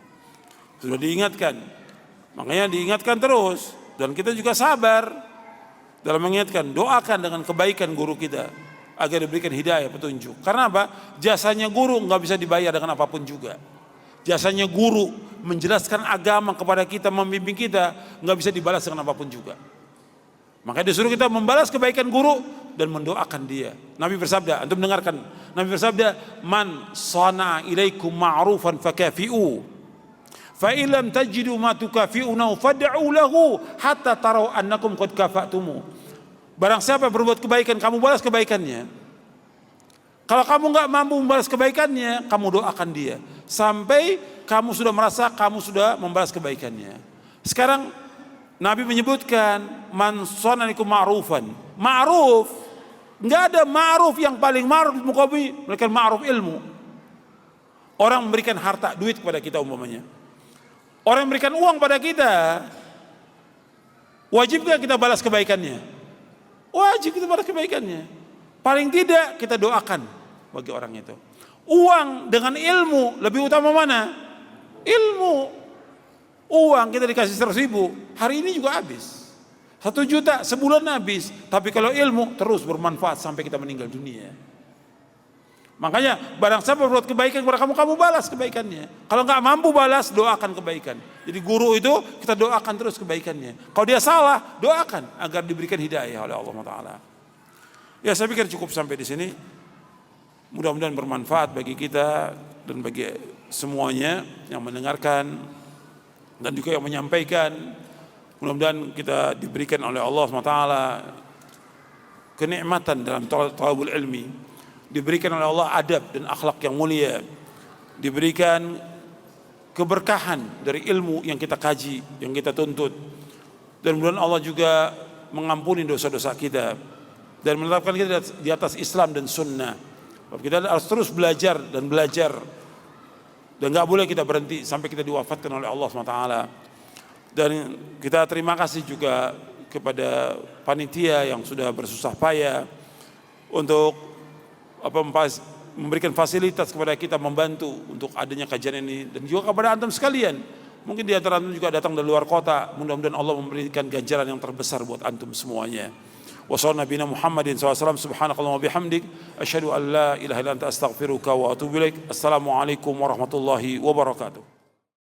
sudah diingatkan, makanya diingatkan terus, dan kita juga sabar dalam mengingatkan. Doakan dengan kebaikan guru kita agar diberikan hidayah, petunjuk. Karena apa? Jasanya guru nggak bisa dibayar dengan apapun juga. Jasanya guru menjelaskan agama kepada kita, membimbing kita, nggak bisa dibalas dengan apapun juga. Makanya disuruh kita membalas kebaikan guru dan mendoakan dia. Nabi bersabda, antum dengarkan. Nabi bersabda, "Man sana ilaikum ma'rufan fakafi'u. Fa illam tajidu ma tukafi'unahu fad'u lahu hatta taraw annakum qad kafa'tumu." Barang siapa berbuat kebaikan, kamu balas kebaikannya. Kalau kamu enggak mampu membalas kebaikannya, kamu doakan dia sampai kamu sudah merasa kamu sudah membalas kebaikannya. Sekarang Nabi menyebutkan man sananikum ma'rufan. Ma'ruf, enggak ada ma'ruf yang paling ma'ruf di muka bumi melainkan ma'ruf ilmu. Orang memberikan harta, duit kepada kita umpamanya. Orang memberikan uang pada kita, wajib gak kita balas kebaikannya? Wajib kita balas kebaikannya. Paling tidak kita doakan bagi orang itu. Uang dengan ilmu lebih utama mana? Ilmu. Uang kita dikasih 100.000, hari ini juga habis. 1 juta sebulan habis. Tapi kalau ilmu terus bermanfaat sampai kita meninggal dunia. Makanya barang siapa berbuat kebaikan kepada kamu, kamu balas kebaikannya. Kalau nggak mampu balas, doakan kebaikan. Jadi guru itu kita doakan terus kebaikannya. Kalau dia salah, doakan agar diberikan hidayah oleh Allah Taala. Ya, saya pikir cukup sampai di sini. Mudah-mudahan bermanfaat bagi kita dan bagi semuanya yang mendengarkan dan juga yang menyampaikan. Mudah-mudahan kita diberikan oleh Allah SWT kenikmatan dalam talabul ilmi, diberikan oleh Allah adab dan akhlak yang mulia, diberikan keberkahan dari ilmu yang kita kaji, yang kita tuntut, dan mudah-mudahan Allah juga mengampuni dosa-dosa kita dan menetapkan kita di atas Islam dan Sunnah. Kita harus terus belajar dan belajar, dan nggak boleh kita berhenti sampai kita diwafatkan oleh Allah SWT. Dan kita terima kasih juga kepada panitia yang sudah bersusah payah untuk memberikan fasilitas kepada kita, membantu untuk adanya kajian ini, dan juga kepada antum sekalian. Mungkin di antara antum juga datang dari luar kota. Mudah-mudahan Allah memberikan ganjaran yang terbesar buat antum semuanya. Wa sallallahu nabiyana Muhammadin SAW. Subhanakallahumma bihamdik asyhadu an la ilaha illa anta astaghfiruka wa atubu ilaik. Assalamualaikum warahmatullahi wabarakatuh.